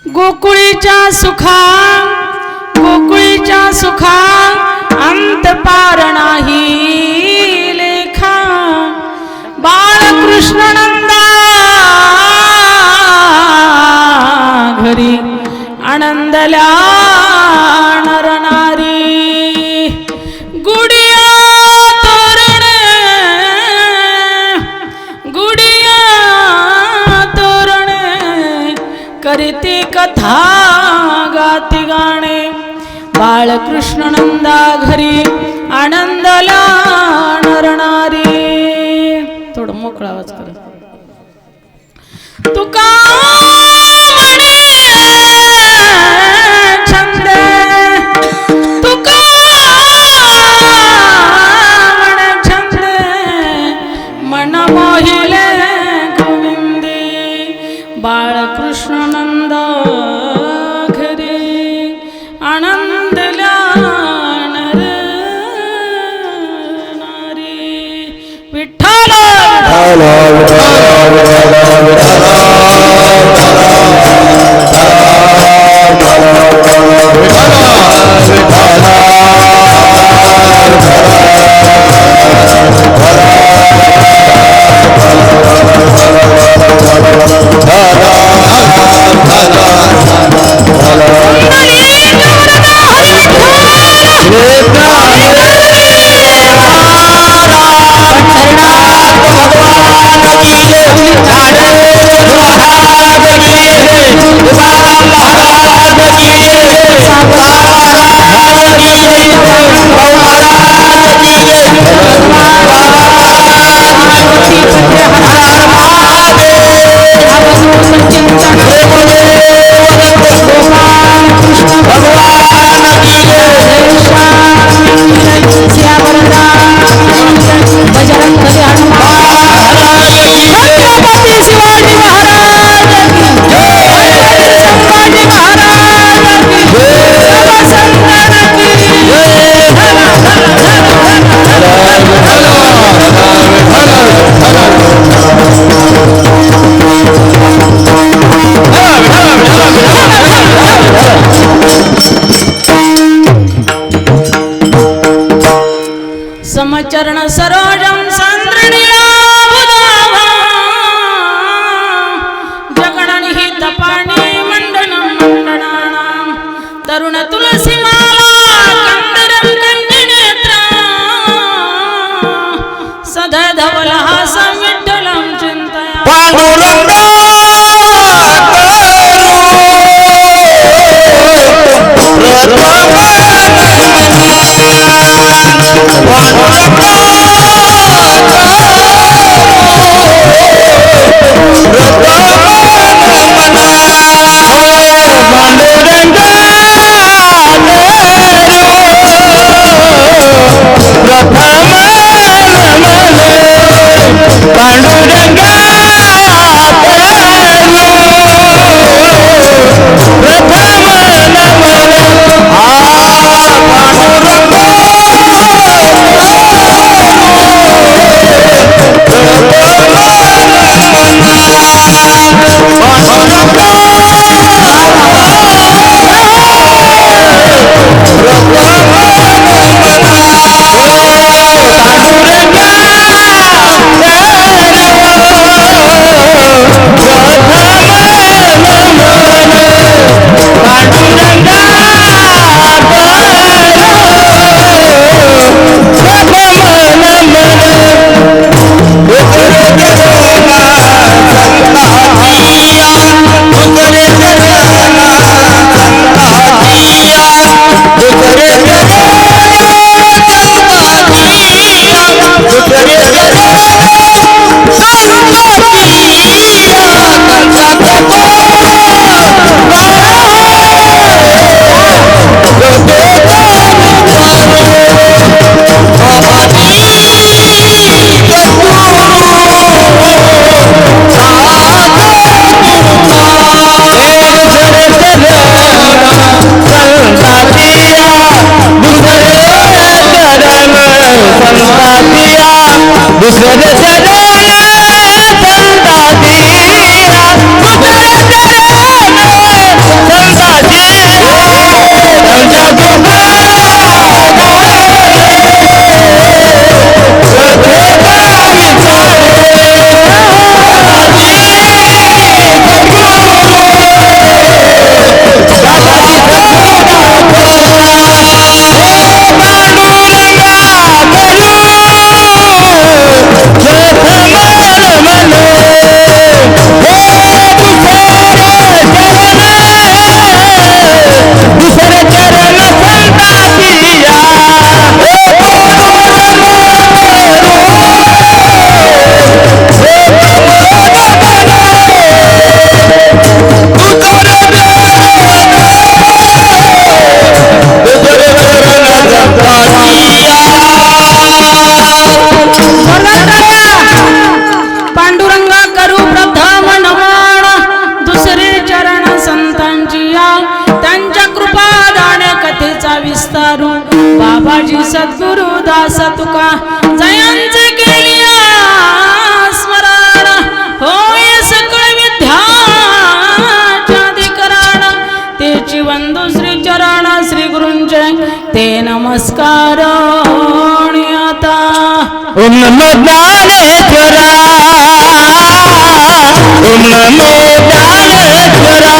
गोकुळीच्या सुखा अंत पार नाही लेखा बाळकृष्ण नंदा घरी आनंदल्या नरनारी गुडिया तोरणे करीती कथा गाती गाणे बाळकृष्ण नंदा घरी आनंदला नरनारी. थोडं मोकळा आवाज कर. तुका म्हणे छंद तुका म्हणे छंद मन मोहिले गोविंदी बाळकृष्ण नंद घरी आनंदल्या नरनारी. विठ्ठल समचरण सरोजम संद्रणीला बुधावा जगणनिहित पाणी मंडनं मंडनानां तरुण तुलसी माला कंदरं कंजनेत्रा सदा धवलहासं विठ्ठलं चिन्तया पांडुरंगा सद्गुरु दास तुका जयांचे केलिया स्मरण होय सकळ विद्याच्या अधिकरण तेची वंदू श्री चरण श्री गुरूंचे ते नमस्कार आता ओम नमो ज्ञानेश्वरा ओम नमो ज्ञानेश्वरा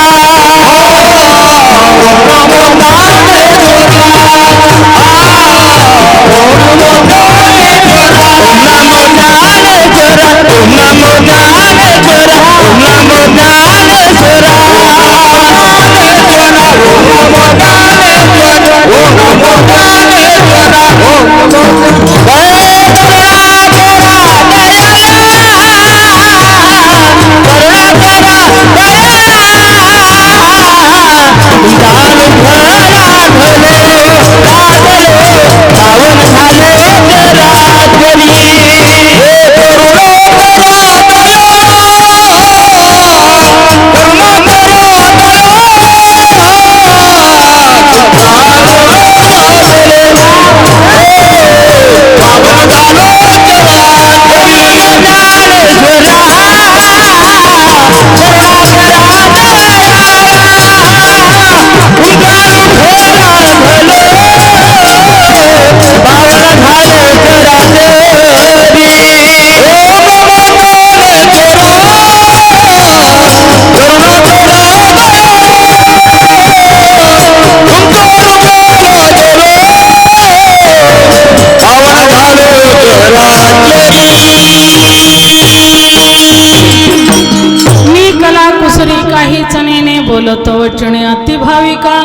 बोलतो वचने अति भाविका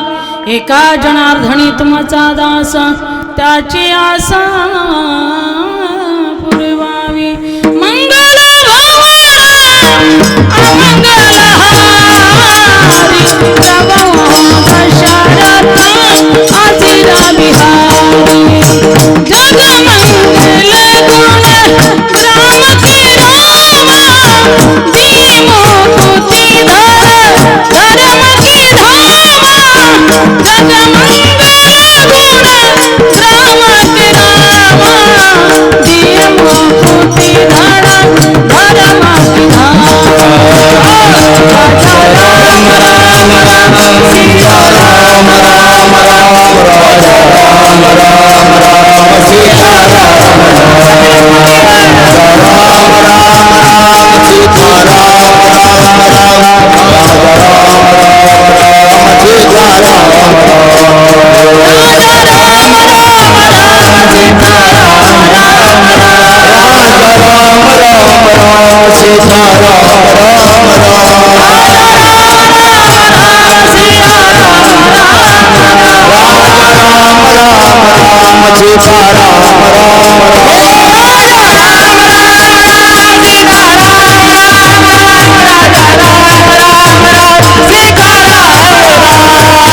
एका जनार्दनी तुमचा दास त्याची आसा पुरवावी मंगल अमंगल हारी आजिरा बिहारी जगमंगल गुण राम की रामा दीमो पुती धर्म की धामा जगमंगल गुण राम के रामा दीमो पुती धर्म की धामा राम राम राम सीता राम राम राम राजा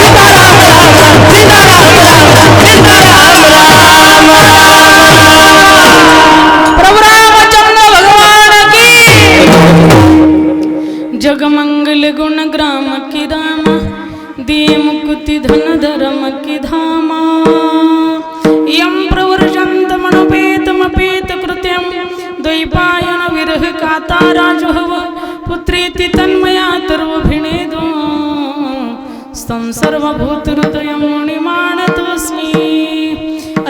राम राम राम सीता राम जगमंगल गुण ग्राम की दामा दिए मुक्ति धन धर्म की धामा यम प्रवर्जंत मनोपेतमपेत कृत्यम द्वैपायन विरह काता राजहव पुत्रेति तन्मया तर्वभिनेदो स्तम सर्वभूत हृदय मुनिमानतोस्मि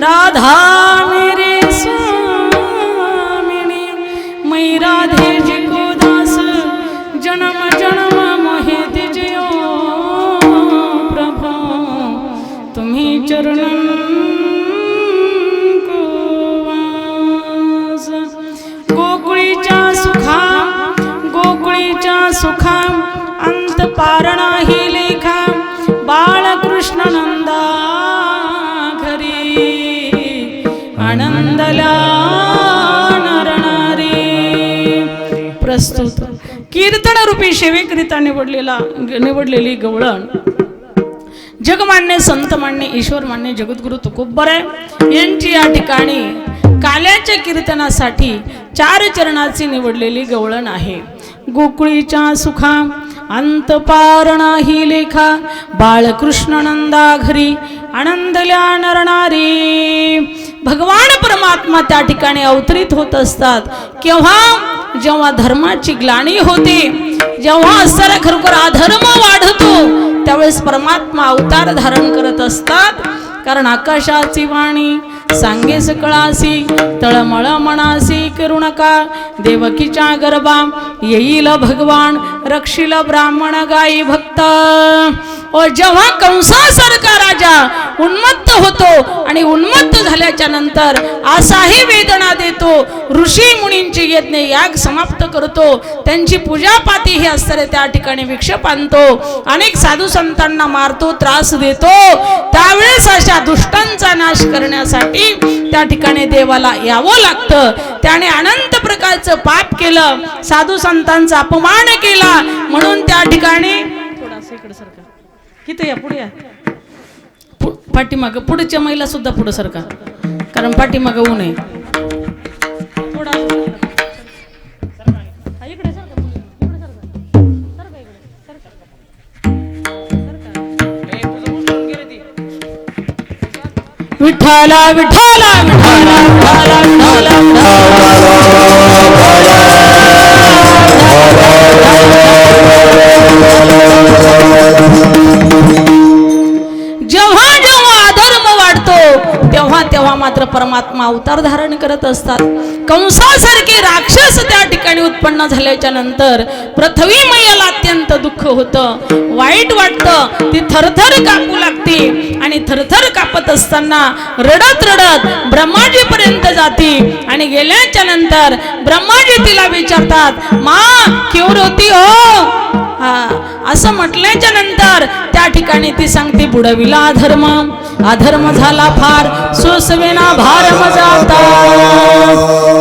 राधा मेरे स्वामिनी मई राधे जी को दास जन्म जन्म मोहे दिजयो प्रभो तुम्ही चरणं को वास गोकुळीच्या सुखा अंत पा आनंदल्या नरणारी. प्रस्तुत कीर्तन रूपी सेवेकरिता निवडलेली गवळण जगमान्य संतमान्य ईश्वरमान्य जगद्गुरु तुकोबराय यांची या ठिकाणी काल्याच्या कीर्तनासाठी 4 चरणाची निवडलेली गवळण आहे. गोकुळीच्या सुखा अंत पार नाही लेखा बाळकृष्ण नंदा घरी आनंदल्या नरणारी. भगवान परमात्मा त्या ठिकाणी अवतरित होत असतात. केव्हा? जेव्हा धर्माची ग्लानी होते, जेव्हा असणारा खरोखर अधर्म वाढतो, त्यावेळेस परमात्मा अवतार धारण करत असतात. कारण आकाशाची वाणी सांगे सकळासी तळमळ मनासी करू नका देवकीच्या गर्भा येईल भगवान रक्षिल ब्राह्मण गाई भक्त. जेव्हा कंसासारखा राजा उन्मत्त होतो आणि उन्मत्त झाल्याच्या नंतर असाही वेदना देतो, ऋषी मुनींची यज्ञ याग समाप्त करतो, त्यांची पूजापाती ही असणारे त्या ठिकाणी विक्षेप आणतो, अनेक साधू संतांना मारतो, त्रास देतो. त्यावेळेस अशा दुष्टांचा नाश करण्यासाठी त्या ठिकाणी देवाला यावं लागतं. त्याने अनंत प्रकारचं पाप केलं, साधू संतांचा अपमान केला, म्हणून त्या ठिकाणी थोडासा इकडे सरका, इथे या, पुढे या, पाठीमागं पुढच्या महिला सुद्धा पुढे सरका, कारण पाठीमागं ऊन आहे. थोडा इकडे सरका, इकडे सरका, सरका इकडे, विठाला विठाला विठाला विठाला जेव्हा जेव्हा अधर्म वाढतो तेव्हा तेव्हा मात्र परमात्मा अवतार धारण करत असतात. कंसासारखे राक्षस त्या ठिकाणी उत्पन्न झाल्याच्या नंतर पृथ्वी मैयाला अत्यंत दुःख होतं, वाईट वाटतं, ती थरथर कापू लागते आणि थरथर कापत असताना रडत रडत ब्रह्माजी पर्यंत जाते आणि गेल्याच्या नंतर ब्रह्माजी तिला विचारतात, मा क्यों रोती हो? असं म्हटल्याच्या नंतर त्या ठिकाणी ती सांगते, बुडविला अधर्म, अधर्म झाला फार सोसवेना भार मजाता.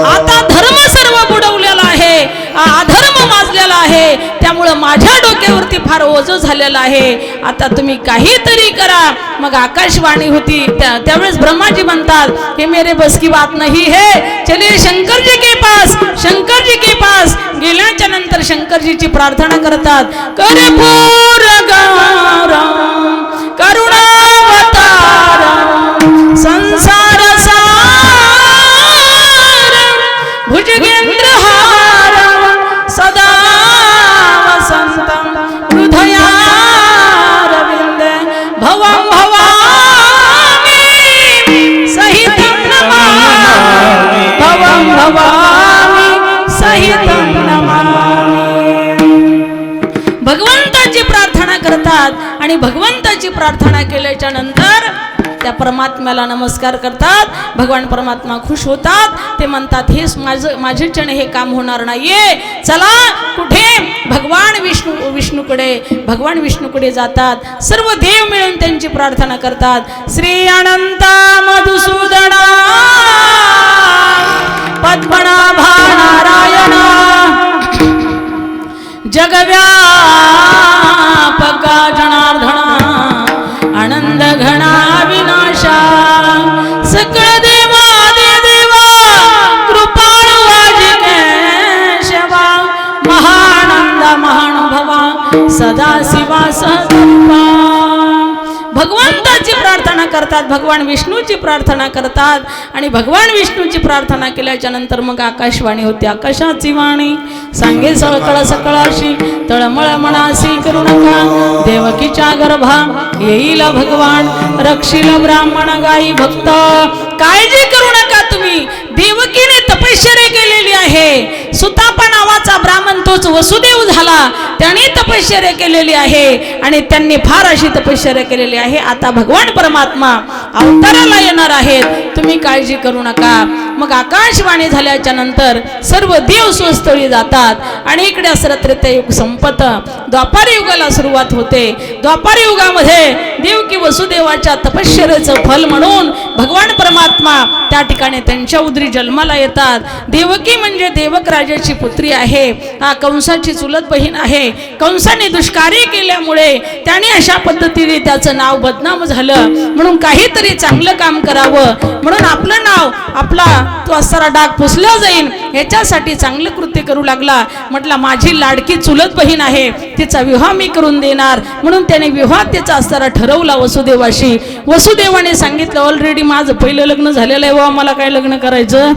आता धर्म सर्व बुडवलेला आहे, अधर्म माजलेला आहे, त्यामुळं माझ्या डोक्यावरती फार ओझं झालेलं आहे. आता तुम्ही काहीतरी करा. मग आकाशवाणी होती, त्यावेळेस ब्रह्माजी म्हणतात, हे मेरे बस की बात नहीं है, चलिए शंकर जी के पास. शंकर जी के पास गेल्याच्या नंतर शंकरजीची प्रार्थना करतात, कर्पूर गौरम करुणावतारम संसार सारम भुजगेंद्रहारम सदा वसंतम हृदयारविंदे भवं भवामि सहितं नमामि भवं भवामि सहितं नमामि. भगवंताची प्रार्थना करतात आणि भगवंताची प्रार्थना केल्याच्या नंतर त्या परमात्म्याला नमस्कार करतात. भगवान परमात्मा खुश होतात. ते म्हणतात, हे माझे चणे हे काम होणार नाहीये, चला कुठे? भगवान भगवान विष्णूकडे जातात. सर्व देव मिळून त्यांची प्रार्थना करतात. श्री अनंत मधुसूदना पद्मनाभा नारायणा जगव्यापका जनार्दना आनंद घना विनाशा सकळ देवा देवा कृपाळू वाजिकेशवा महानंद महानुभवा सदा शिवा सद्रूपा. भगवंताची प्रार्थना करतात, भगवान विष्णूची प्रार्थना करतात आणि भगवान विष्णूची प्रार्थना केल्याच्या नंतर मग आकाशवाणी होते. आकाशाची वाणी सांगे सकळ सकळाशी तळमळ मनासी करू नका देवकीच्या गर्भा येईल भगवान रक्षिल ब्राह्मण गाई भक्त. काळजी करू नका तुम्ही, देवकीने तपश्चर्या केलेली आहे. सुतापा नावाचा ब्राह्मण तोच वसुदेव झाला, त्याने तपश्चर्या केलेली आहे आणि त्यांनी फार अशी तपश्चर्या केलेली आहे. आता भगवान परमात्मा अवताराला येणार आहेत, तुम्ही काळजी करू नका. मग आकाशवाणी झाल्याच्या नंतर सर्व देव स्वस्थळी जातात आणि इकडे असं त्रेतायुग संपत द्वापार युगाला सुरुवात होते. द्वापार युगामध्ये देवकी वसुदेवाच्या तपश्चर्येचं फल म्हणून भगवान परमात्मा त्या ठिकाणी त्यांच्या उदरी जन्माला येतात. देवकी म्हणजे देवक राजाची पुत्री आहे, कंसाची चुलत बहीण आहे. कंसाने दुष्कार्य केल्यामुळे त्याने अशा पद्धतीने त्याचं नाव बदनाम झालं, म्हणून काहीतरी चांगलं काम करावं म्हणून आपलं नाव आपला तो असणारा डाग पुसला जाईल याच्यासाठी चांगलं कृत्य करू लागला. म्हटला माझी लाडकी चुलत बहीण आहे, तिचा विवाह मी करून देणार, म्हणून त्याने विवाह तिचा असणारा ठरवला वसुदेवाशी. वसुदेवाने सांगितलं ऑलरेडी माझं पहिलं लग्न झालेलं आहे, वा मला काय लग्न करायचं.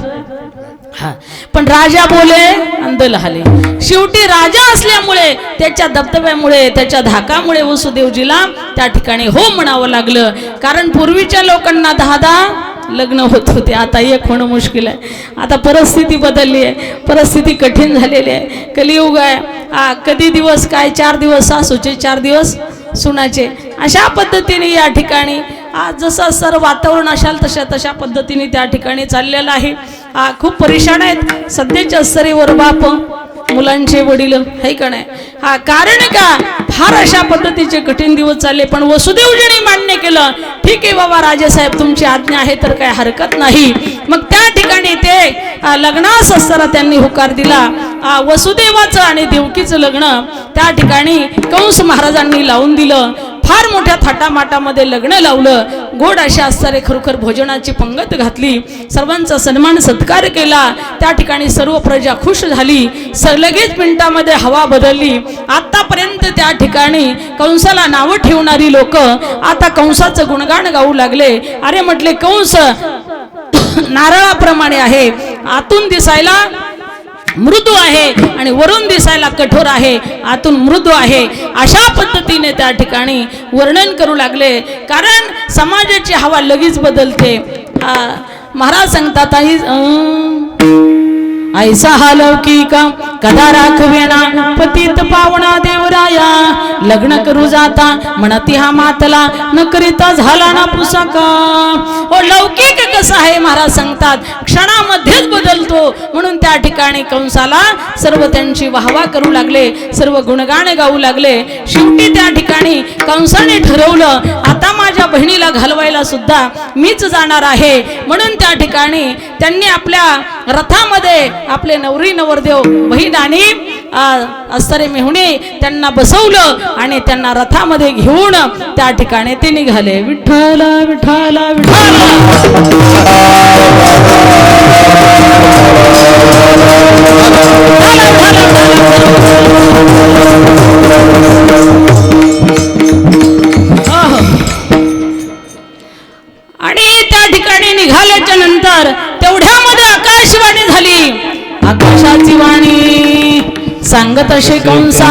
पण राजा बोले अंधल हाले. शेवटी राजा असल्यामुळे त्याच्या दबदब्यामुळे त्याच्या धाकामुळे वसुदेवजीला त्या ठिकाणी हो म्हणावं लागलं. कारण पूर्वीच्या लोकांना 10 लग्न होत होते, आता एक होणं मुश्किल आहे. आता परिस्थिती बदलली आहे, परिस्थिती कठीण झालेली आहे, कलियुग आहे. कधी दिवस काय 4 दिवस सासूचे 4 दिवस सुनाचे, अशा पद्धतीने या ठिकाणी जसं सर वातावरण असाल तशा पद्धतीने त्या ठिकाणी चाललेलं आहे. खूप परेशान आहेत सध्याच्या स्तरीवर बाप मुलांचे वडील, है का नाही. कारण का फार अशा पद्धतीचे कठीण दिवस चालले. पण वसुदेवजींनी मान्य केलं, ठीक आहे बाबा राजेसाहेब तुमची आज्ञा आहे तर काय हरकत नाही. मग त्या ठिकाणी ते लग्नास असताना त्यांनी होकार दिला. वसुदेवाचं आणि देवकीचं लग्न त्या ठिकाणी कंस महाराजांनी लावून दिलं. फार मोठ्या थाटामाटामध्ये लग्न लावलं. गोड अशा असणारे खरोखर भोजनाची पंगत घातली, सर्वांचा सन्मान सत्कार केला. त्या ठिकाणी सर्व प्रजा खुश झाली. लगेच मिनिटामध्ये हवा बदलली. आतापर्यंत त्या ठिकाणी कंसाला नावं ठेवणारी लोक आता कंसाचं गुणगान गाऊ लागले. अरे म्हटले कंस नारळाप्रमाणे आहे, आतून दिसायला मृदू आहे आणि वरून दिसायला कठोर आहे, आतून मृदू आहे, अशा पद्धतीने त्या ठिकाणी वर्णन करू लागले. कारण समाजाची हवा लगेच बदलते. महाराज सांगतात ऐसा हा लौकिका कदा राखवेना पतित पावना देवराया. लग्न करू जाता म्हणती हा मातला न करिता झाला ना पुसाका. ओ लौकिक कसं आहे महाराज सांगतात क्षणामध्येच बदलतो. म्हणून त्या ठिकाणी कंसाला सर्व त्यांची वाहवा करू लागले, सर्व गुणगान गाऊ लागले. शेवटी त्या ठिकाणी कंसाने ठरवलं आता माझ्या बहिणीला घालवायला सुद्धा मीच जाणार आहे. म्हणून त्या ठिकाणी त्यांनी आपल्या रथामध्ये आपले नवरी नवरदेव बहीण आणि अस्तरे मेहुणे त्यांना बसवलं आणि त्यांना रथामध्ये घेऊन त्या ठिकाणी ते निघाले. विठ्ठल विठ्ठल विठ्ठल. आणि त्या ठिकाणी निघाल्याच्या नंतर तेवढ्यामध्ये आकाशवाणी झाली. आकाशाची वाणी सांगत असे कंसा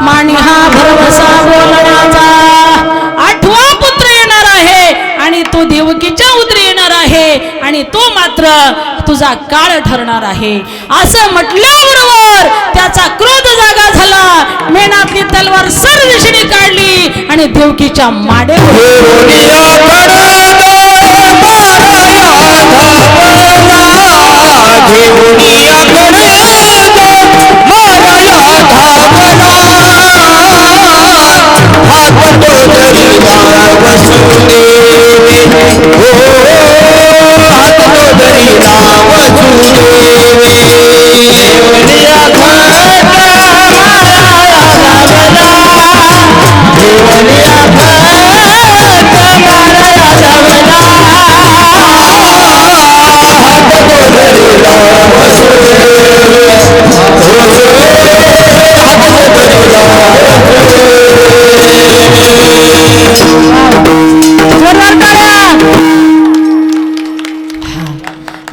माणी हा भरवसा बोलण्याचा. 8वा पुत्र येणार आहे आणि तो देवकीच्या उदरी येणार आहे आणि तो मात्र तुझा काळ ठरणार आहे. असं म्हटल्याबरोबर त्याचा क्रोध जागा झाला. मेणातली तलवार सर्व दिशेने काढली आणि देवकीच्या माडेवर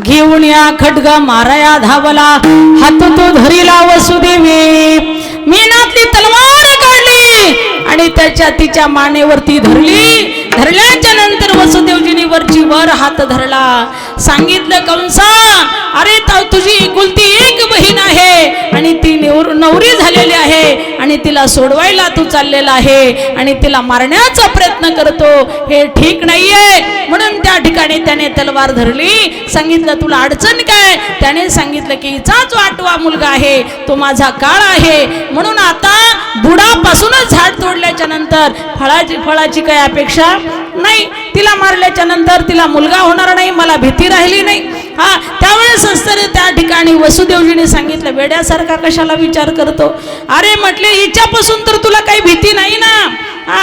घेऊन या खड्ग माराया धावला. हात तो धरिला वसुदेवी. मेनातली तलवार काढली आणि त्याच्या तिच्या मानेवरती धरली. धरल्याच्या नंतर वसुदेवजींनी वरची वर हात धरला. सांगितलं कंसा अरे तुझी एकुलती एक बहीण आहे आणि ती नवरी झालेली आहे आणि तिला सोडवायला तू चाललेला आहे आणि तिला मारण्याचा प्रयत्न करतो, हे ठीक नाहीये. म्हणून त्या ठिकाणी त्याने तलवार धरली. सांगितलं तुला अडचण काय? त्याने सांगितलं की हिचा जो 8वा मुलगा आहे तो माझा काळ आहे, म्हणून आता बुडापासूनच झाड तोडल्याच्या नंतर फळाची काही अपेक्षा नाही. तिला मारल्याच्या नंतर तिला मुलगा होणार नाही, मला भीती राहिली नाही. त्यावेळेस असताना त्या ठिकाणी वसुदेवजीने सांगितलं वेड्यासारखा कशाला विचार करतो? अरे म्हटले हिच्यापासून तर तुला काही भीती नाही ना,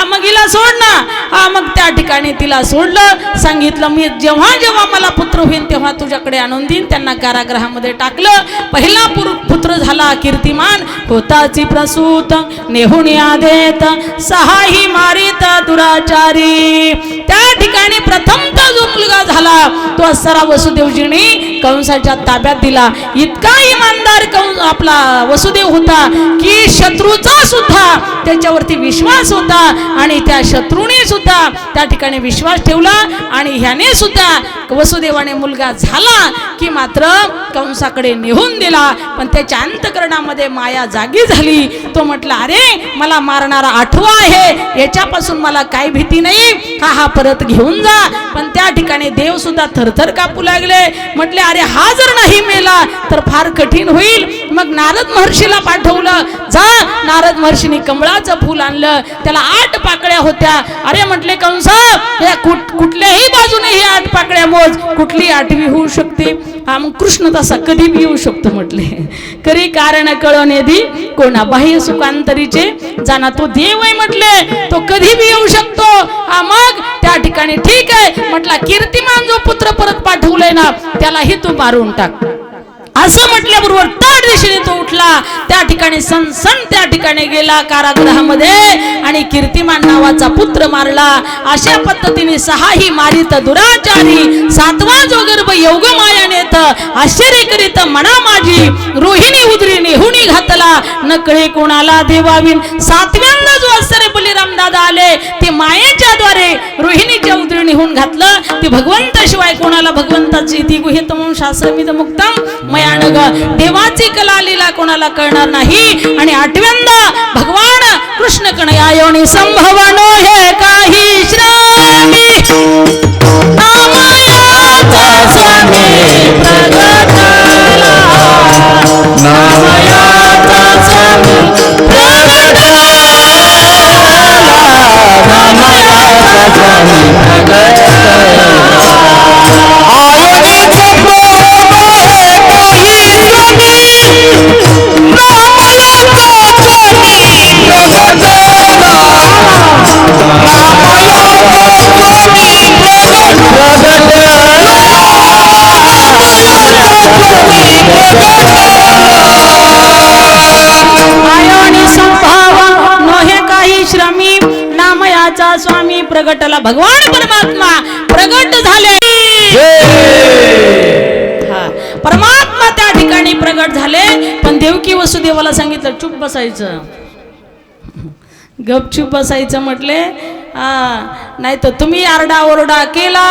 मग हिला सोड ना. मग त्या ठिकाणी तिला सोडलं. सांगितलं मी जेव्हा जेव्हा मला पुत्र होईल तेव्हा तुझ्याकडे आणून देईन. त्यांना कारागृहामध्ये टाकलं. पहिला पुत्र झाला कीर्तिमान, होताची प्रसूत नेहुणी आदेत सहाही मारित दुराचारी. त्या ठिकाणी प्रथमतः जो मुलगा झाला तो असरा वसुदेवजीने कंसाच्या ताब्यात दिला. इतका इमानदार आपला वसुदेव होता की शत्रूचा सुद्धा त्याच्यावरती विश्वास होता आणि त्या शत्रूने सुद्धा त्या ठिकाणी विश्वास ठेवला आणि ह्याने सुद्धा वसुदेवाने मुलगा झाला की मात्र कंसाकडे नेऊन दिला. पण त्याच्या अंतकरणामध्ये माया जागी झाली. तो म्हटला अरे मला मारणारा 8वा आहे, याच्यापासून मला काही भीती नाही, हा परत घेऊन जा. पण त्या ठिकाणी देव सुद्धा थरथर कापू लागले. म्हटले अरे हा जर नाही मेला तर फार कठीण होईल. मग नारद महर्षीला पाठवलं. जा. नारद महर्षीने कमळाचं फूल आणलं. त्याला 8 पाकळ्या होत्या. अरे म्हटले कंसा या कुठल्याही बाजूने हे 8 पाकळ्या मोज, कुठली 8वी होऊ शकते? मग कृष्ण तसा कधी बी येऊ शकतो म्हटले. करी कारण कळवणे दी कोणा बाह्य सुखांतरीचे जाना, तो देव आहे म्हटले, तो कधी बी येऊ शकतो. मग त्या ठिकाणी ठीक आहे म्हटला कीर्तिमान जो पुत्र परत पाठवलाय ना त्यालाही तू मारून टाक. असं म्हटल्याबरोबर त्या दिशेने तो उठला. त्या ठिकाणी सनसन त्या ठिकाणी गेला कारागृहामध्ये आणि कीर्तिमान नावाचा पुत्र मारला. अशा पद्धतीने 6ही मारित दुराचारी, 7वा जो गर्भ योग माया नेत आश्चर्य करीत मना माझी रोहिणी उदरी नेहुणी घातला नकळे कोणाला देवावीन. 7व्यांदा जो आश्चर्य बलिराम दादा आले ते मायेच्या द्वारे रोहिणीच्या उदरी नेहून घातलं. ते भगवंत शिवाय कोणाला भगवंताची ती गुहेतम शास्त्रमिद मुक्तम मयानग, देवाची कला लीला कोणाला कळणार नाही. आणि 8व्यांदा भगवान कृष्ण कणयायोनी संभवनो हे काही श्रामी नामयाचा स्वामी प्रगटला, नामयाचा स्वामी प्रगटला, नामयाचा स्वामी प्रगटला. स्वामी प्रगटला, भगवान परमात्मा प्रगट झाले. परमात्मा त्या ठिकाणी प्रगट झाले. पण देवकी वसुदेवाला सांगितलं चुप बसायचं, गपचूप बसायचं म्हटले. नाही तर तुम्ही आरडाओरडा केला,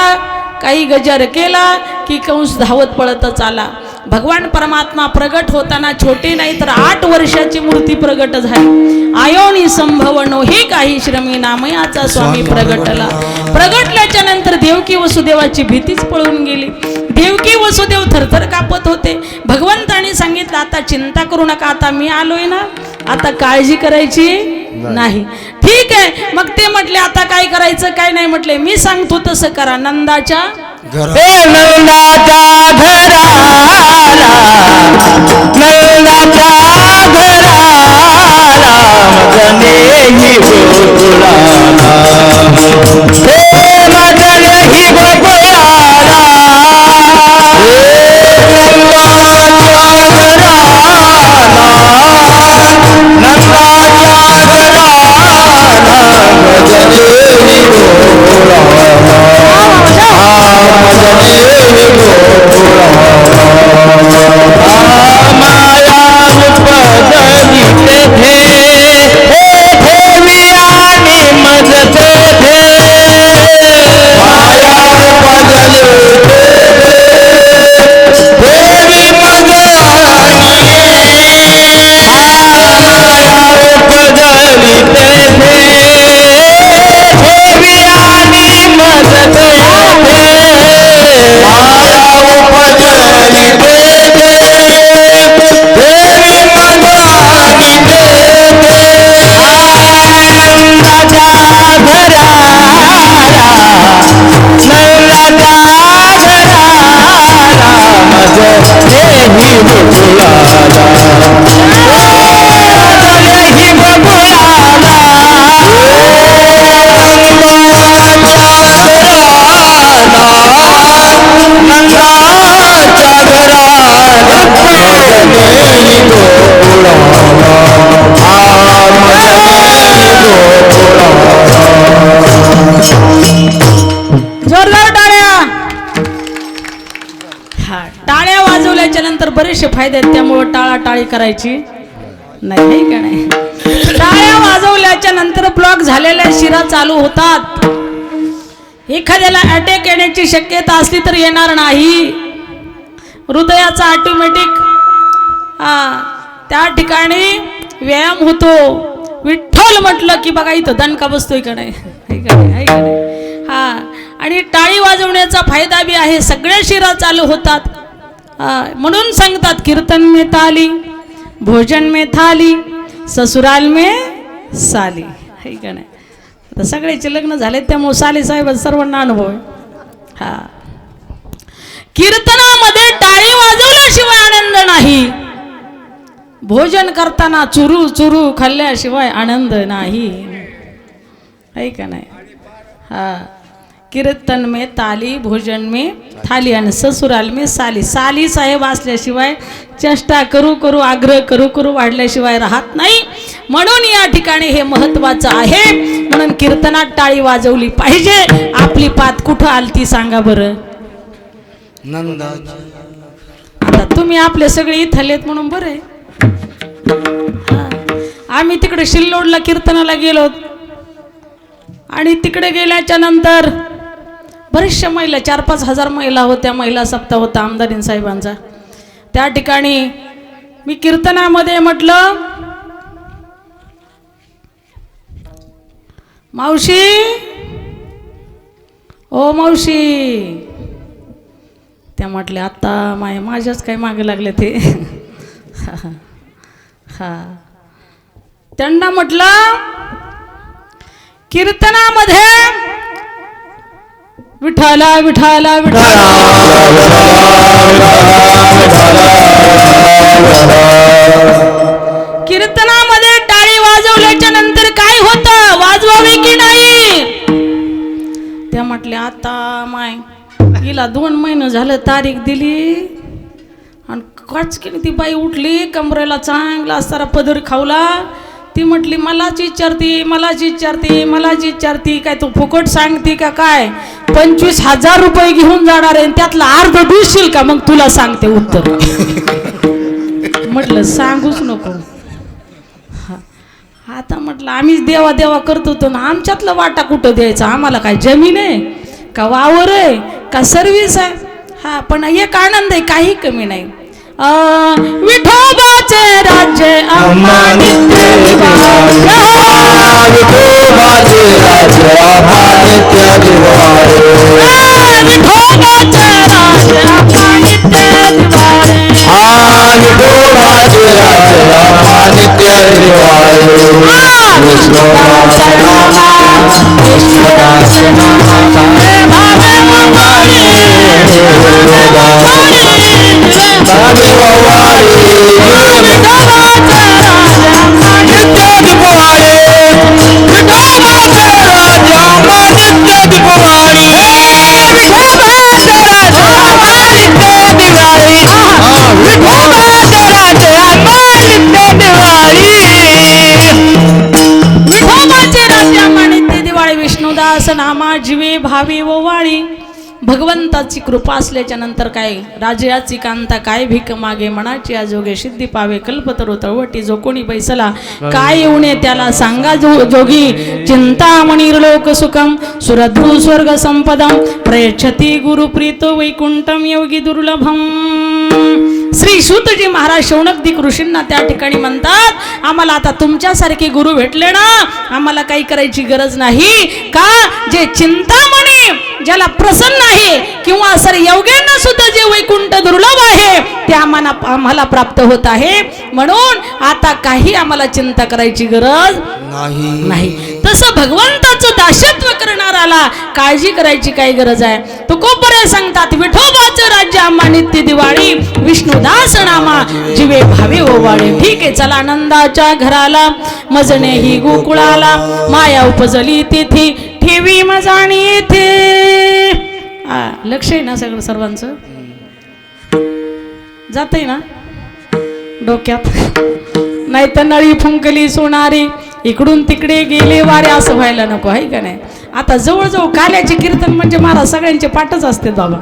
काही गजर केला की कंस धावत पळतच आला. भगवान परमात्मा प्रगट होताना छोटे नाही तर 8 वर्षाची मूर्ती प्रगट झाली. आयोनी संभवनो हे काही श्रमी नामयाचा स्वामी प्रगटला. प्रगटल्याच्या नंतर देवकी वसुदेवाची भीतीच पळून गेली. देवकी वसुदेव थरथर कापत होते. भगवंताने सांगितलं आता चिंता करू नका, आता मी आलोय ना, आता काळजी करायची नाही. ठीक आहे. मग ते म्हटले आता काय करायचं काय नाही. म्हटले मी सांगतो तसं करा. नंदाच्या नंदाच्या घराला, नंदाच्या घराला मजनेही गोकुळाला, हे मजनेही गोकुळाला, नंदाच्या घराला, नंदाच्या घराला मजनेही गोकुळाला. जोरदार टाळ्या. हा, टाळ्या वाजवल्याच्या नंतर बरेचसे फायदे आहेत, त्यामुळे टाळाटाळी करायची नाही का नाही. टाळ्या वाजवल्याच्या नंतर ब्लॉक झालेल्या शिरा चालू होतात. एखाद्याला अटॅक येण्याची शक्यता असली तर येणार नाही. हृदयाचा ऑटोमॅटिक त्या ठिकाणी व्यायाम होतो. विठ्ठल म्हटलं की बघा इथं दणका बसतोय का नाही, हा. आणि टाळी वाजवण्याचा फायदा बी आहे, सगळ्या शिरा चालू होतात. म्हणून सांगतात कीर्तन में ताली, भोजन में थाली, ससुराल में साली, है का नाही. आता सगळ्याचे लग्न झाले त्यामुळे साली साहेब सर्वांना अनुभव आहे. हा, कीर्तनामध्ये टाळी वाजवल्याशिवाय आनंद नाही. भोजन करताना चुरू चुरू खाल्ल्याशिवाय आनंद नाही, है का नाही. हा, कीर्तन में ताली, भोजन में थाली आणि ससुराल में साली. साली साहेब असल्याशिवाय चेष्टा करू करू आग्रह करू करू वाढल्याशिवाय राहत नाही. म्हणून या ठिकाणी हे महत्वाचं आहे. म्हणून कीर्तनात टाळी वाजवली पाहिजे. आपली पात कुठं आलती सांगा बरं. आता तुम्ही आपले सगळे इथलेत म्हणून बरं आहे. आम्ही तिकडे शिल्लोडला कीर्तनाला गेलो आणि तिकडे गेल्याच्या नंतर बरेचशा महिला, 4-5 हजार महिला होत्या. महिला सप्ताह होता आमदारीन साहेबांचा. त्या ठिकाणी मी कीर्तनामध्ये म्हटलं, मावशी ओ मावशी. त्या म्हटल्या आता माझ्याच काय मागे लागले ते. हा, त्यांना म्हटलं कीर्तनामध्ये विठाला विठाला विठाला, कीर्तनामध्ये टाळी वाजवल्याच्या नंतर काय होतं, वाजवावी की नाही. त्या म्हटल्या आता हिला 2 महिने झालं तारीख दिली आणि काचकीने ती बाई उठली, कमरेला चांगला असताना पदर खावला. ती म्हटली मलाच विचारती काय तू फुकट सांगती का काय. 25,000 रुपये घेऊन जाणार आहे, त्यातला अर्ध देशील का मग तुला सांगते उत्तर. म्हटलं सांगूच नको. आता म्हटलं आम्हीच देवा देवा करतो तो ना, आमच्यातलं वाटा कुठं द्यायचा. आम्हाला काय जमीन आहे का वावर आहे का सर्व्हिस आहे. हा, पण एक आनंद आहे, काही कमी नाही. विठोबाचे राज्य आम्हा नित्य दिवाळे, विठोबाचे राज्य आम्हा नित्य दिवाळे, विठोबाचे राज्य आम्हा नित्य दिवाळे, विठोबाचे राज्य आम्हा नित्य दिवाळे. विष्णुदास नामा, विष्णुदास नामा, भावे मवाळी, भावे मवाळी, विठोबाचे राज्य आम्हा नित्य दिवाळे, विठोबाचे राज्य आम्हा नित्य दिवाळे, विठोबाचे राज्य आम्हा नित्य दिवाळे, विठोबाचे राज्य आम्हा नित्य दिवाळे, विठोबाचे राज्य आम्हा नित्य दिवाळी. विष्णुदास नामा जीवे भावी ओवाळी. भगवंताची कृपा असल्याच्या नंतर काय राजयाची कांता काय भीक मागे, मनाची आजोगे सिद्धी पावे, कल्पतरू तळवटी जो कोणी बैसला काय येऊने त्याला सांगा जोगी. चिंतामणी लोक सुखम सुरद्रु स्वर्ग संपदम, प्रयच्छती गुरुप्रीतो वैकुंठम योगी दुर्लभम. श्री सूतजी महाराज शौनकदिक ऋषींना त्या ठिकाणी म्हणतात, आम्हाला आता तुमच्यासारखे गुरु भेटले ना, आम्हाला काही करायची गरज नाही का. जे चिंतामणी ज्याला प्रसन्न आहे किंवा सर योग्यांना सुद्धा जे वैकुंठ दुर्लभ आहे ते आम्हाला प्राप्त होत आहे. म्हणून आता काही आम्हाला चिंता करायची गरज नाही. तसं भगवंताचं दास्यत्व करणाराला काळजी करायची काय गरज आहे. तुकोबरे सांगतात विठोबाचं राज्य आम्हा नित्य दिवाळी विष्णुदास नामा जीवे भावे ओवाळे. ठीक आहे, चला आनंदाच्या घराला मजणे ही गोकुळाला माया उपजली तिथे ठेवी मजाणी येथे. लक्ष आहे ना सगळं सर्वांचं जातंय ना डोक्यात. नाही तर नळी फुंकली सोनारी इकडून तिकडे गेले वारे असं व्हायला नको आहे का नाही. आता जवळजवळ काल्याचे कीर्तन म्हणजे महाराज सगळ्यांचे पाठच असते बाबा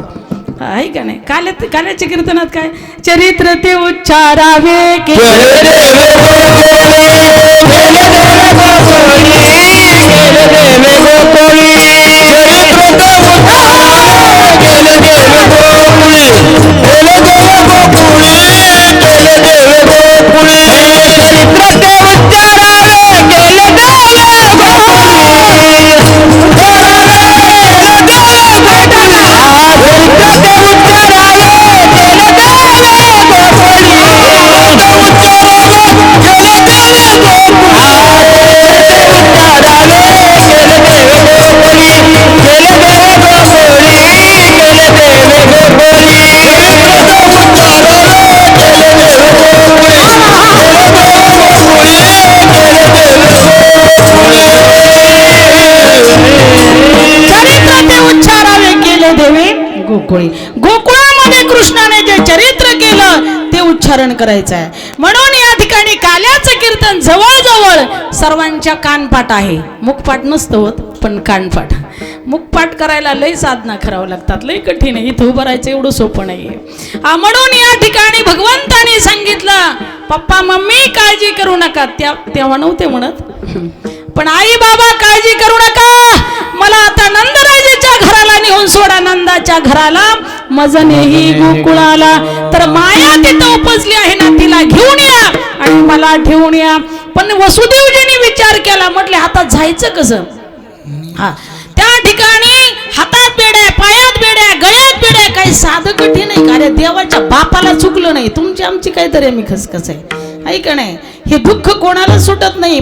आहे का नाही. काल्याच्या कीर्तनात काय चरित्र ते उच्चारावे गोकुळामध्ये कृष्णाने जे चरित्र केलं ते उच्चारण करायचं आहे. म्हणून या ठिकाणी काल्याचं कीर्तन जवळजवळ सर्वांच्या कानपाठ आहे. मुखपाठ नसतं होत पण कानपाठ. मुखपाठ करायला लई साधना करावं लागतात, लई कठीण आहे. इथं उभं राहायचं एवढं सोपं नाहीये. म्हणून या ठिकाणी भगवंताने सांगितलं पप्पा मम्मी काळजी करू नका. तेव्हा नव्हते म्हणत, पण आई बाबा काळजी करू नका, मला आता नंदराजाच्या घराला नेऊन सोडा, नंदाच्या घराला मजनेही गोकुळाला. तर माया तिथं उपजली आहे ना, तिला घेऊन या आणि मला ठेवून या. पण वसुदेवजींनी विचार केला, म्हटले हातात जायचं कसं. त्या ठिकाणी हातात बेड्या, पायात बेड्या, गळ्यात बेड्या, काही साधं कठीण नाही का रे. देवाच्या बापाला चुकलं नाही, तुमची आमची काहीतरी आम्ही खसखस आहे का नाही. हे दुःख कोणाला सुटत नाही.